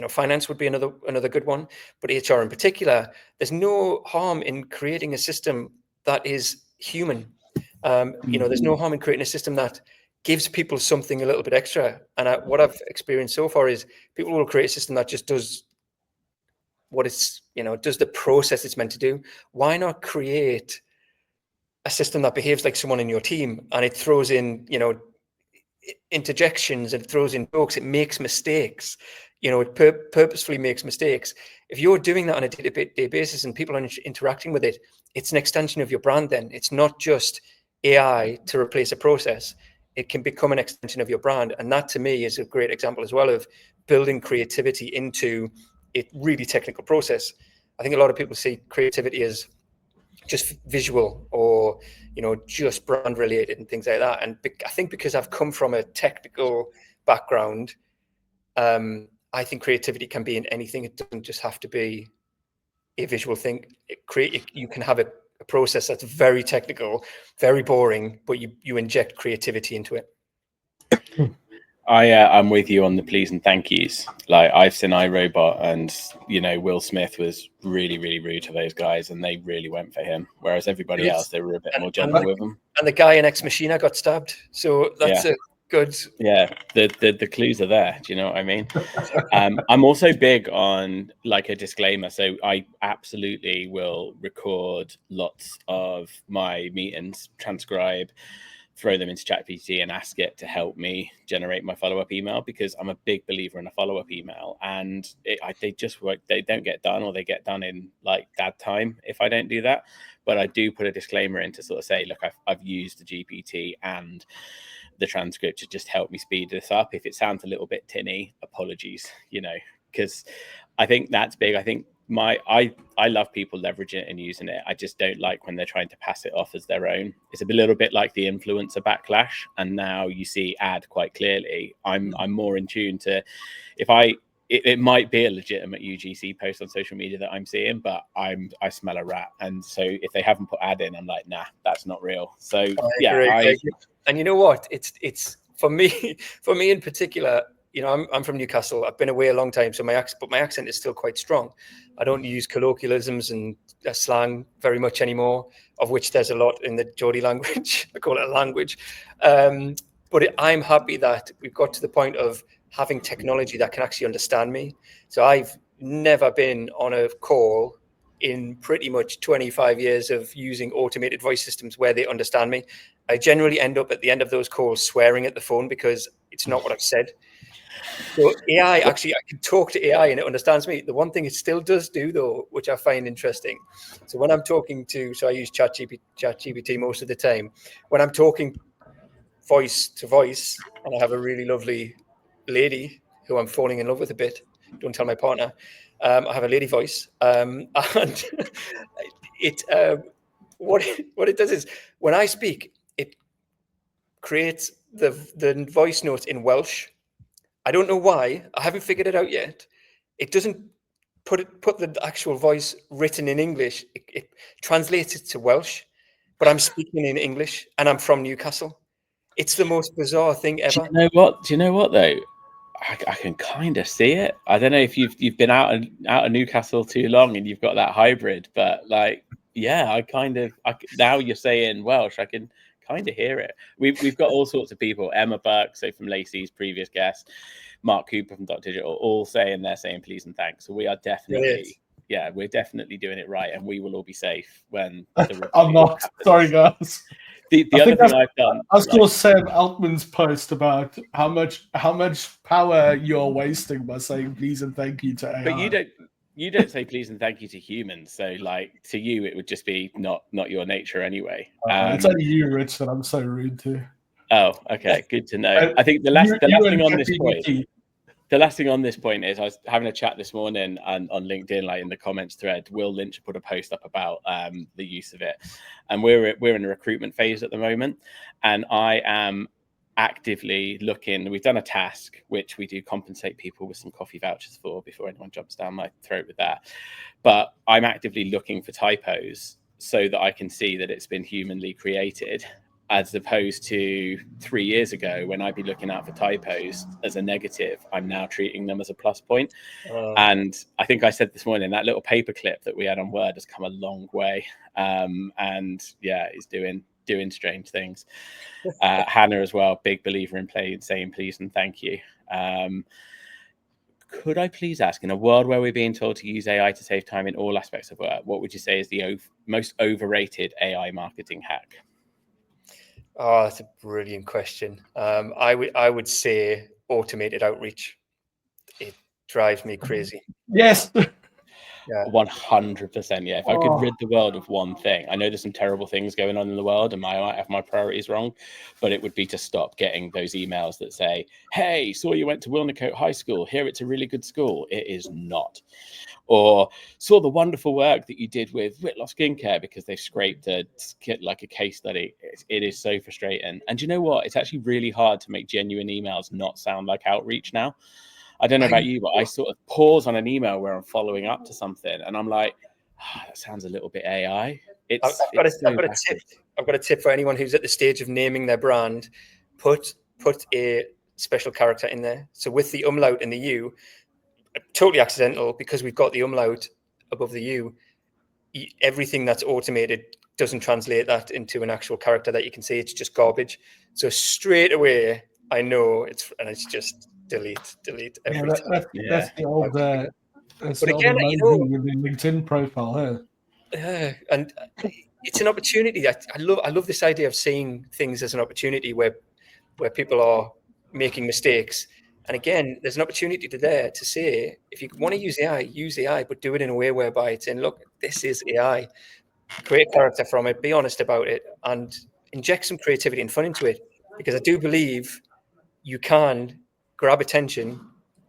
finance would be another good one. But HR in particular, there's no harm in creating a system that is human. There's no harm in creating a system that gives people something a little bit extra. And what I've experienced so far is people will create a system that just does what does the process it's meant to do. Why not create a system that behaves like someone in your team, and it throws in, interjections, and it throws in jokes, it makes mistakes, it purposefully makes mistakes. If you're doing that on a day-to-day basis and people are interacting with it, it's an extension of your brand. Then it's not just AI to replace a process. It can become an extension of your brand. And that to me is a great example as well of building creativity into a really technical process. I think a lot of people see creativity as just visual or just brand related and things like that. And I think because I've come from a technical background, I think creativity can be in anything. It doesn't just have to be a visual thing. You can have a process that's very technical, very boring, but you inject creativity into it. I'm with you on the please and thank yous. Like, I've seen iRobot, and Will Smith was really, really rude to those guys, and they really went for him. Whereas everybody else, they were a bit more gentle with them. And the guy in Ex Machina got stabbed, so that's a good. Yeah, the clues are there. Do you know what I mean? I'm also big on, like, a disclaimer. So I absolutely will record lots of my meetings, transcribe, throw them into ChatGPT and ask it to help me generate my follow-up email, because I'm a big believer in a follow-up email, and they just work. They don't get done, or they get done in like bad time if I don't do that. But I do put a disclaimer in to sort of say, look, I've used the GPT and the transcript to just help me speed this up. If it sounds a little bit tinny, apologies, because I think that's big. I think I love people leveraging it and using it. I just don't like when they're trying to pass it off as their own. It's a little bit like the influencer backlash, and now you see ad quite clearly. I'm more in tune to, it might be a legitimate UGC post on social media that I'm seeing, but I smell a rat, and so if they haven't put ad in, I'm like, nah, that's not real. So and you know what? It's for me in particular. I'm from Newcastle. I've been away a long time, so my accent is still quite strong. I don't use colloquialisms and slang very much anymore, of which there's a lot in the Geordie language. I call it a language. But I'm happy that we've got to the point of having technology that can actually understand me. So I've never been on a call in pretty much 25 years of using automated voice systems where they understand me. I generally end up at the end of those calls swearing at the phone because it's not what I've said. So AI, actually, I can talk to AI and it understands me. The one thing it still does do, though, which I find interesting. So when I'm talking so I use ChatGPT most of the time. When I'm talking voice to voice, and I have a really lovely lady who I'm falling in love with a bit. Don't tell my partner. I have a lady voice, and what it does is when I speak, it creates the voice notes in Welsh. I don't know why. I haven't figured it out yet. It doesn't put the actual voice written in English. It translates it to Welsh, but I'm speaking in English, and I'm from Newcastle. It's the most bizarre thing ever. Do you know what though? I can kind of see it. I don't know if you've been out of Newcastle too long and you've got that hybrid, but like Yeah, now you're saying Welsh, I can kind of hear it. We've got all sorts of people, Emma Burke, so from Lacey's previous guest, Mark Cooper from Dot Digital, all saying please and thanks. So we are definitely, we're definitely doing it right, and we will all be safe when the I'm not. happens. Sorry, guys. The other thing I've done, I saw Sam Altman's post about how much power you're wasting by saying please and thank you to AI. But you don't say please and thank you to humans. So like to you, it would just be not your nature anyway. It's only you, Rich, that I'm so rude to. Oh, okay, good to know. I think the last thing on this point. The last thing on this point is I was having a chat this morning on LinkedIn, like in the comments thread. Will Lynch put a post up about the use of it, and we're in a recruitment phase at the moment, and I am actively looking. We've done a task which we do compensate people with some coffee vouchers for before anyone jumps down my throat with that. But I'm actively looking for typos so that I can see that it's been humanly created, as opposed to 3 years ago when I'd be looking out for typos as a negative. I'm now treating them as a plus point. And I think I said this morning, that little paperclip that we had on Word has come a long way. And yeah, it's doing strange things. Hannah as well, big believer in saying please and thank you. Could I please ask, in a world where we're being told to use AI to save time in all aspects of work, what would you say is the most overrated AI marketing hack? Oh, that's a brilliant question. I would say automated outreach. It drives me crazy. Yes. Yeah. 100%. Yeah. If I could rid the world of one thing, I know there's some terrible things going on in the world and I might have my priorities wrong, but it would be to stop getting those emails that say, hey, saw you went to Wilnecote High School. Here, it's a really good school. It is not. Or saw the wonderful work that you did with Whitlock Skincare, because they scraped a case study. It is so frustrating. And you know what? It's actually really hard to make genuine emails not sound like outreach now. I don't know about you, but I sort of pause on an email where I'm following up to something and I'm like, that sounds a little bit AI. I've got a tip for anyone who's at the stage of naming their brand. Put a special character in there. So with the umlaut and the U, totally accidental, because we've got the umlaut above the U, everything that's automated doesn't translate that into an actual character that you can see. It's just garbage. So straight away, I know it's just delete every time. That's the old but again, LinkedIn profile, and it's an opportunity. I love this idea of seeing things as an opportunity where people are making mistakes. And again, there's an opportunity there to say, if you want to use AI, but do it in a way whereby it's in, look, this is AI. Create character from it, be honest about it, and inject some creativity and fun into it. Because I do believe you can grab attention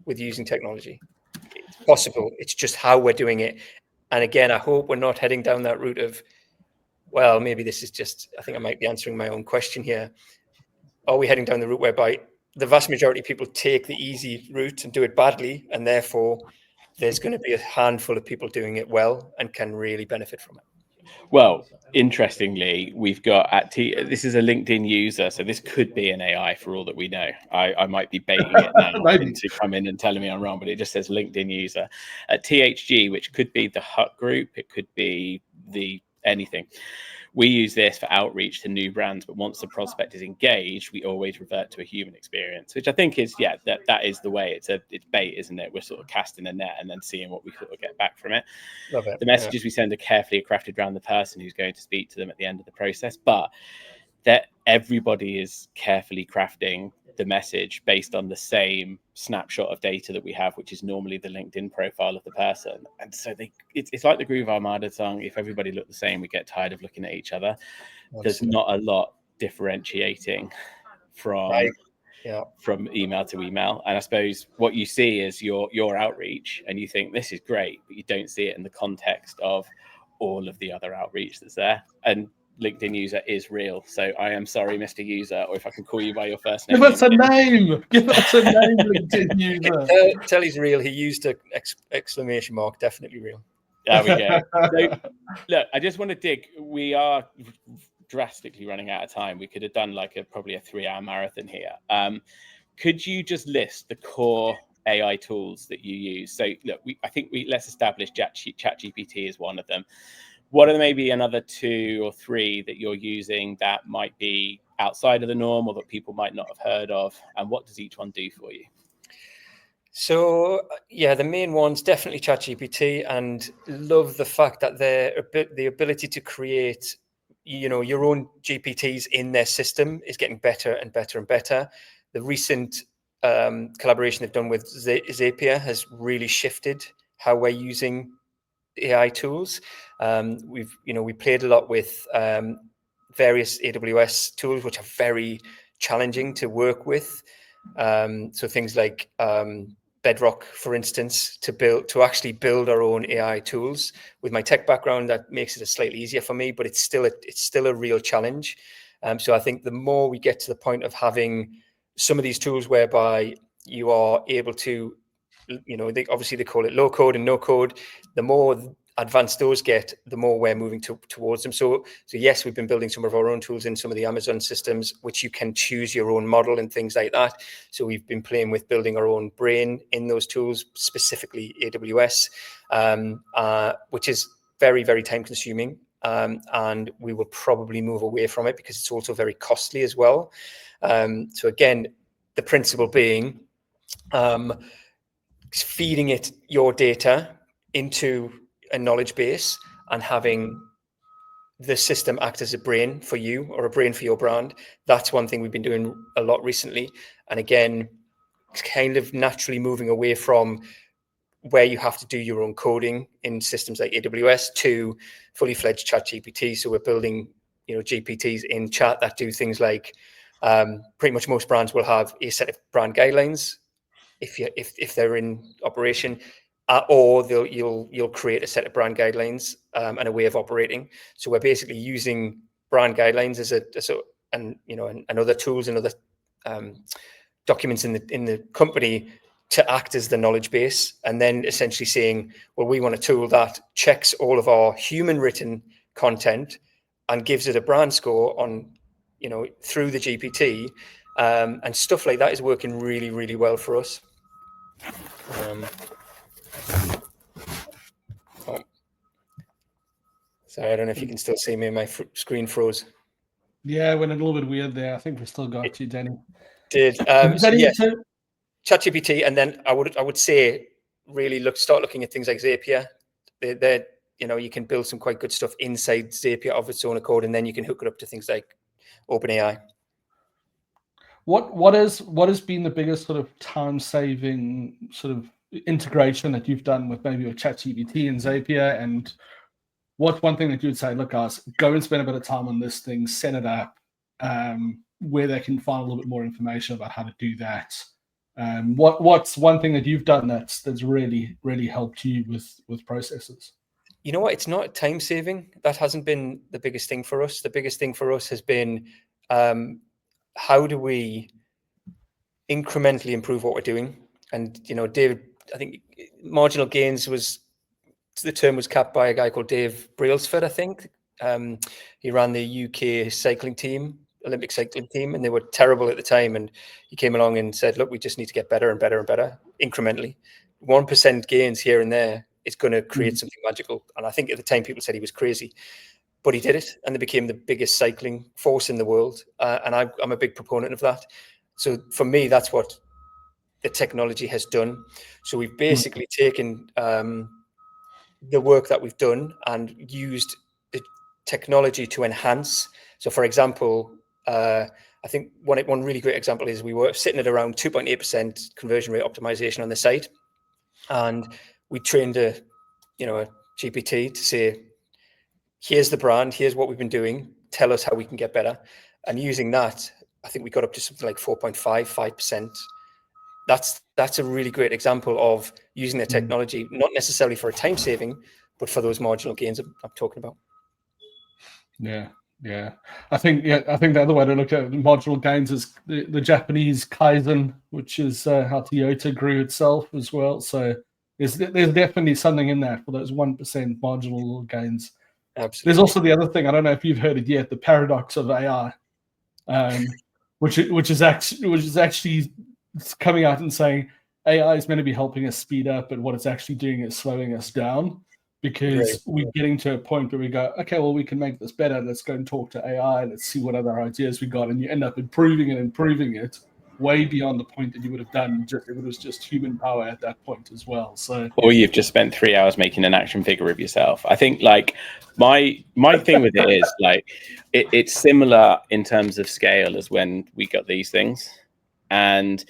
with using technology. It's possible. It's just how we're doing it. And again, I hope we're not heading down that route of, well, maybe this is just, I think I might be answering my own question here. Are we heading down the route whereby the vast majority of people take the easy route and do it badly, and therefore there's going to be a handful of people doing it well and can really benefit from it? Well, interestingly, we've got this is a LinkedIn user, so this could be an AI for all that we know. I might be baiting it now into coming and telling me I'm wrong, but it just says LinkedIn user at THG, which could be the Hut Group, it could be anything. We use this for outreach to new brands, but once the prospect is engaged, we always revert to a human experience, which I think is, that is the way. It's bait, isn't it? We're sort of casting a net and then seeing what we sort of get back from it. Love it. The messages we send are carefully crafted around the person who's going to speak to them at the end of the process, but that everybody is carefully crafting the message based on the same snapshot of data that we have, which is normally the LinkedIn profile of the person. And so it's like the Groove Armada song. If everybody looked the same, we get tired of looking at each other. Absolutely. There's not a lot differentiating from email to email. And I suppose what you see is your outreach and you think this is great, but you don't see it in the context of all of the other outreach that's there. And LinkedIn user is real. So I am sorry, Mr. User, or if I can call you by your first name. Give us a name, LinkedIn user. Tell he's real. He used an exclamation mark. Definitely real. There we go. So, look, I just want to dig. We are drastically running out of time. We could have done probably a 3-hour marathon here. Could you just list the core AI tools that you use? So look, let's establish ChatGPT is one of them. what are maybe another 2 or 3 that you're using that might be outside of the norm or that people might not have heard of? And what does each one do for you? So yeah, the main one's definitely ChatGPT, and love the fact that the ability to create, your own GPTs in their system is getting better and better and better. The recent collaboration they've done with Zapier has really shifted how we're using AI tools. We played a lot with various AWS tools, which are very challenging to work with. So things like Bedrock, for instance, to actually build our own AI tools. With my tech background, that makes it slightly easier for me, but it's still a real challenge. So I think the more we get to the point of having some of these tools whereby you are able to, obviously they call it low code and no code, the more advanced those get, the more we're moving towards them. So yes, we've been building some of our own tools in some of the Amazon systems, which you can choose your own model and things like that. So we've been playing with building our own brain in those tools, specifically AWS, which is very, very time consuming. And we will probably move away from it because it's also very costly as well. So again, the principle being feeding it your data into a knowledge base and having the system act as a brain for you or a brain for your brand. That's one thing we've been doing a lot recently. And again, it's kind of naturally moving away from where you have to do your own coding in systems like AWS to fully fledged ChatGPT. So we're building, GPTs in chat that do things like pretty much most brands will have a set of brand guidelines if they're in operation, or you'll create a set of brand guidelines and a way of operating. So we're basically using brand guidelines and other tools and other documents in the company to act as the knowledge base, and then essentially saying, well, we want a tool that checks all of our human written content and gives it a brand score on, through the GPT, and stuff like that is working really, really well for us. Sorry, I don't know if you can still see me. My screen froze. Yeah, it went a little bit weird there. I think we still got you, Danny. Did So yes, ChatGPT, and then I would say really start looking at things like Zapier. They're you can build some quite good stuff inside Zapier of its own accord, and then you can hook it up to things like OpenAI. What has been the biggest sort of time-saving sort of integration that you've done with maybe your ChatGPT and Zapier? And what's one thing that you would say, look, guys, go and spend a bit of time on this thing, set it up, where they can find a little bit more information about how to do that? What's one thing that you've done that's really, really helped you with processes? You know what? It's not time saving. That hasn't been the biggest thing for us. The biggest thing for us has been how do we incrementally improve what we're doing? And David, I think marginal gains the term was capped by a guy called Dave Brailsford, I think. He ran the UK cycling team, Olympic cycling team, and they were terrible at the time. And he came along and said, look, we just need to get better and better and better incrementally. 1% gains here and there is going to create something magical. And I think at the time people said he was crazy, but he did it, and they became the biggest cycling force in the world. And I'm a big proponent of that. So for me, that's what the technology has done. So we've basically taken the work that we've done and used the technology to enhance. So for example, I think one really great example is we were sitting at around 2.8% conversion rate optimization on the site. And we trained a GPT to say, here's the brand, here's what we've been doing, tell us how we can get better. And using that, I think we got up to something like 4.5%. That's a really great example of using the technology, not necessarily for a time saving, but for those marginal gains I'm talking about. Yeah. I think the other way to look at marginal gains is the Japanese Kaizen, which is how Toyota grew itself as well. So there's definitely something in there for those 1% marginal gains. Absolutely. There's also the other thing, I don't know if you've heard it yet, the paradox of AI, which is actually coming out and saying AI is meant to be helping us speed up, but what it's actually doing is slowing us down, because we're getting to a point where we go, okay, well, we can make this better. Let's go and talk to AI. Let's see what other ideas we got. And you end up improving it way beyond the point that you would have done if it was just human power at that point as well. So, or you've just spent 3 hours making an action figure of yourself. I think like my thing with it is like it's similar in terms of scale as when we got these things, and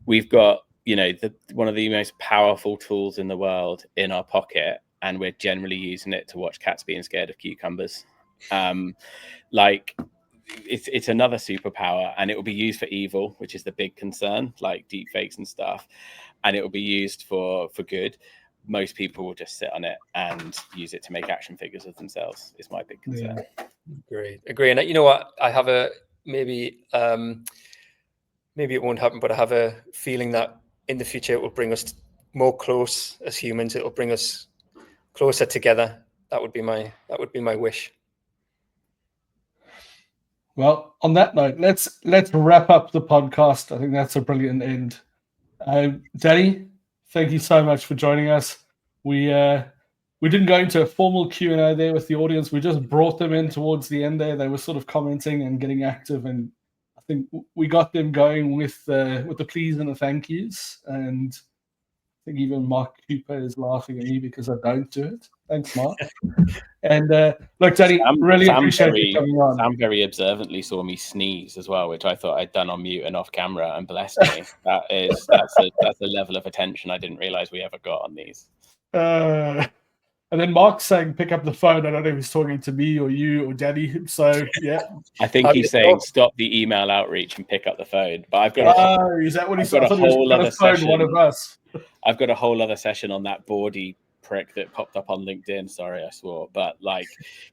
we've got, you know, one of the most powerful tools in the world in our pocket, and we're generally using it to watch cats being scared of cucumbers. Like it's another superpower, and it will be used for evil, which is the big concern, like deep fakes and stuff, and it will be used for good. Most people will just sit on it and use it to make action figures of themselves, is my big concern. Great. Agree. And you know what, I have a maybe it won't happen, but I have a feeling that in the future it will bring us more close as humans. It will bring us closer together. That would be my wish. Well, on that note, let's wrap up the podcast. I think that's a brilliant end. Danny, thank you so much for joining us. We didn't go into a formal Q&A there with the audience. We just brought them in towards the end there. They were sort of commenting and getting active, and I think we got them going with the please and the thank yous. And I think even Mark Cooper is laughing at me because I don't do it. Thanks, Mark. And look, Danny, really appreciate you coming on. Sam very observantly saw me sneeze as well, which I thought I'd done on mute and off camera, and blessed me. That's a level of attention I didn't realize we ever got on these. And then Mark's saying, pick up the phone. I don't know if he's talking to me or you or Daddy. So, yeah. I think he's saying stop the email outreach and pick up the phone. But I've got is that what he's saying? I've got a whole other session. One of us. I've got a whole other session on that boardy prick that popped up on LinkedIn. Sorry, I swore. But like,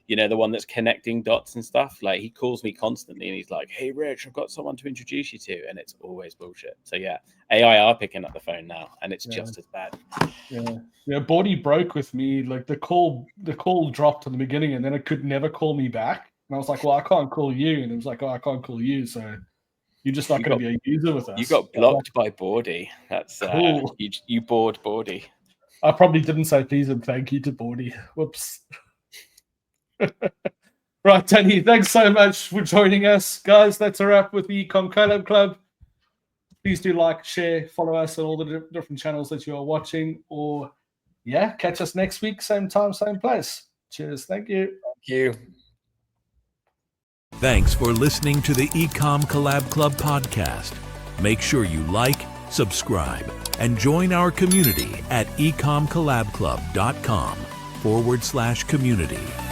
you know, the one that's connecting dots and stuff. Like, he calls me constantly and he's like, hey, Rich, I've got someone to introduce you to. And it's always bullshit. So yeah, AI are picking up the phone now, and it's just as bad. Yeah, Bordy broke with me. Like the call dropped in the beginning, and then it could never call me back. And I was like, well, I can't call you. And it was like, oh, I can't call you. So you're just not going to be a user with us. You got blocked by Bordy. That's cool. You bored Bordy. I probably didn't say please and thank you to Bordy. Whoops. Right, Danny, thanks so much for joining us. Guys, that's a wrap with the Ecom Collab Club. Please do like, share, follow us on all the different channels that you are watching. Or, yeah, catch us next week, same time, same place. Cheers. Thank you. Thank you. Thanks for listening to the Ecom Collab Club podcast. Make sure you like, subscribe, and join our community at ecomcollabclub.com/community.